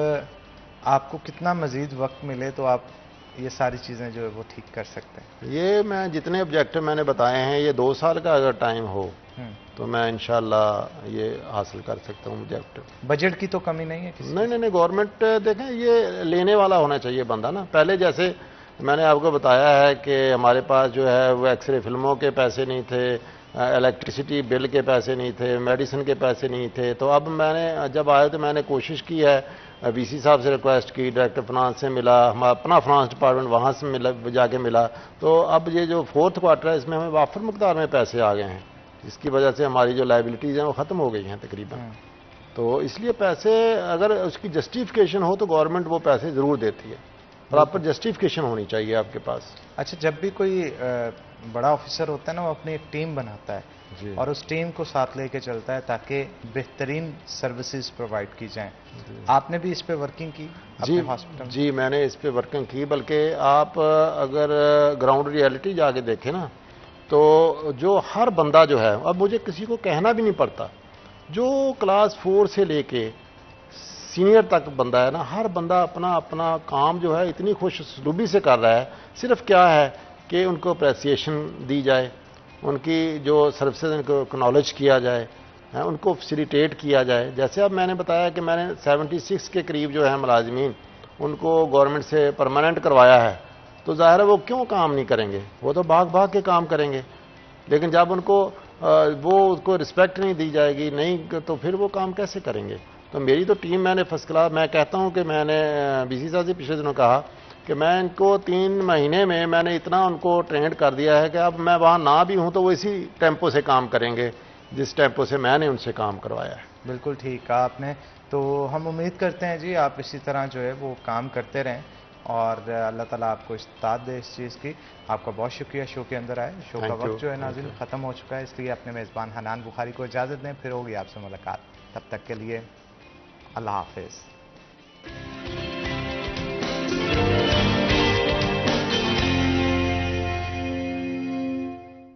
Speaker 2: آپ کو کتنا مزید وقت ملے تو آپ یہ ساری چیزیں جو ہے وہ ٹھیک کر سکتے ہیں؟
Speaker 7: یہ میں جتنے آبجیکٹو میں نے بتائے ہیں، یہ 2 سال کا اگر ٹائم ہو تو میں انشاءاللہ یہ حاصل کر سکتا ہوں آبجیکٹو.
Speaker 2: بجٹ کی تو کمی نہیں ہے کسی؟
Speaker 7: نہیں، گورنمنٹ دیکھیں یہ لینے والا ہونا چاہیے بندہ نا. پہلے جیسے میں نے آپ کو بتایا ہے کہ ہمارے پاس جو ہے وہ ایکس رے فلموں کے پیسے نہیں تھے، الیکٹریسٹی بل کے پیسے نہیں تھے، میڈیسن کے پیسے نہیں تھے. تو اب میں نے جب آئے تو میں نے کوشش کی ہے، وی سی صاحب سے ریکویسٹ کی، ڈائریکٹر فنانس سے ملا، ہمارا اپنا فنانس ڈپارٹمنٹ وہاں سے جا کے ملا. تو اب یہ جو 4تھ کوارٹر ہے اس میں ہمیں وافر مقدار میں پیسے آ گئے ہیں، جس کی وجہ سے ہماری جو لائبلٹیز ہیں وہ ختم ہو گئی ہیں تقریباً. تو اس لیے پیسے اگر اس کی جسٹیفیکیشن ہو تو گورنمنٹ وہ پیسے ضرور دیتی ہے. پراپر جسٹیفیکیشن ہونی چاہیے آپ کے پاس.
Speaker 2: اچھا، جب بھی کوئی بڑا آفیسر ہوتا ہے نا، وہ اپنی ایک ٹیم بناتا ہے اور اس ٹیم کو ساتھ لے کے چلتا ہے تاکہ بہترین سروسز پرووائڈ کی جائیں. آپ نے بھی اس پہ ورکنگ کی اپنے ہاسپٹل؟
Speaker 7: جی میں نے اس پہ ورکنگ کی. بلکہ آپ اگر گراؤنڈ ریئلٹی جا کے دیکھیں نا، تو جو ہر بندہ جو ہے، اب مجھے کسی کو کہنا بھی نہیں پڑتا، جو کلاس 4 سے لے کے سینئر تک بندہ ہے نا، ہر بندہ اپنا اپنا کام جو ہے اتنی خوش اسلوبی سے کر رہا ہے. صرف کیا ہے کہ ان کو اپریسیشن دی جائے، ان کی جو سروسز ان کو اکنالج کیا جائے، ان کو فیسیلیٹیٹ کیا جائے. جیسے اب میں نے بتایا کہ میں نے 76 کے قریب جو ہیں ملازمین ان کو گورنمنٹ سے پرماننٹ کروایا ہے. تو ظاہر ہے وہ کیوں کام نہیں کریں گے؟ وہ تو بھاگ کے کام کریں گے. لیکن جب ان کو رسپیکٹ نہیں دی جائے گی، نہیں، تو پھر وہ کام کیسے کریں گے؟ تو میری تو ٹیم میں نے فرسٹ کلاس، میں کہتا ہوں کہ میں نے بی سی صاحب سے پچھلے دنوں کہا کہ میں ان کو 3 مہینے میں نے اتنا ان کو ٹرینڈ کر دیا ہے کہ اب میں وہاں نہ بھی ہوں تو وہ اسی ٹیمپو سے کام کریں گے جس ٹیمپو سے میں نے ان سے کام کروایا ہے.
Speaker 2: بالکل ٹھیک کہا آپ نے. تو ہم امید کرتے ہیں جی آپ اسی طرح جو ہے وہ کام کرتے رہیں اور اللہ تعالیٰ آپ کو استطاعت دے اس چیز کی. آپ کا بہت شکریہ شو کے اندر آئے. شو کا وقت جو ہے ناظرین ختم ہو چکا ہے، اس لیے اپنے میزبان حنان بخاری کو اجازت دیں. پھر ہوگی آپ سے ملاقات. تب تک کے لیے اللہ حافظ.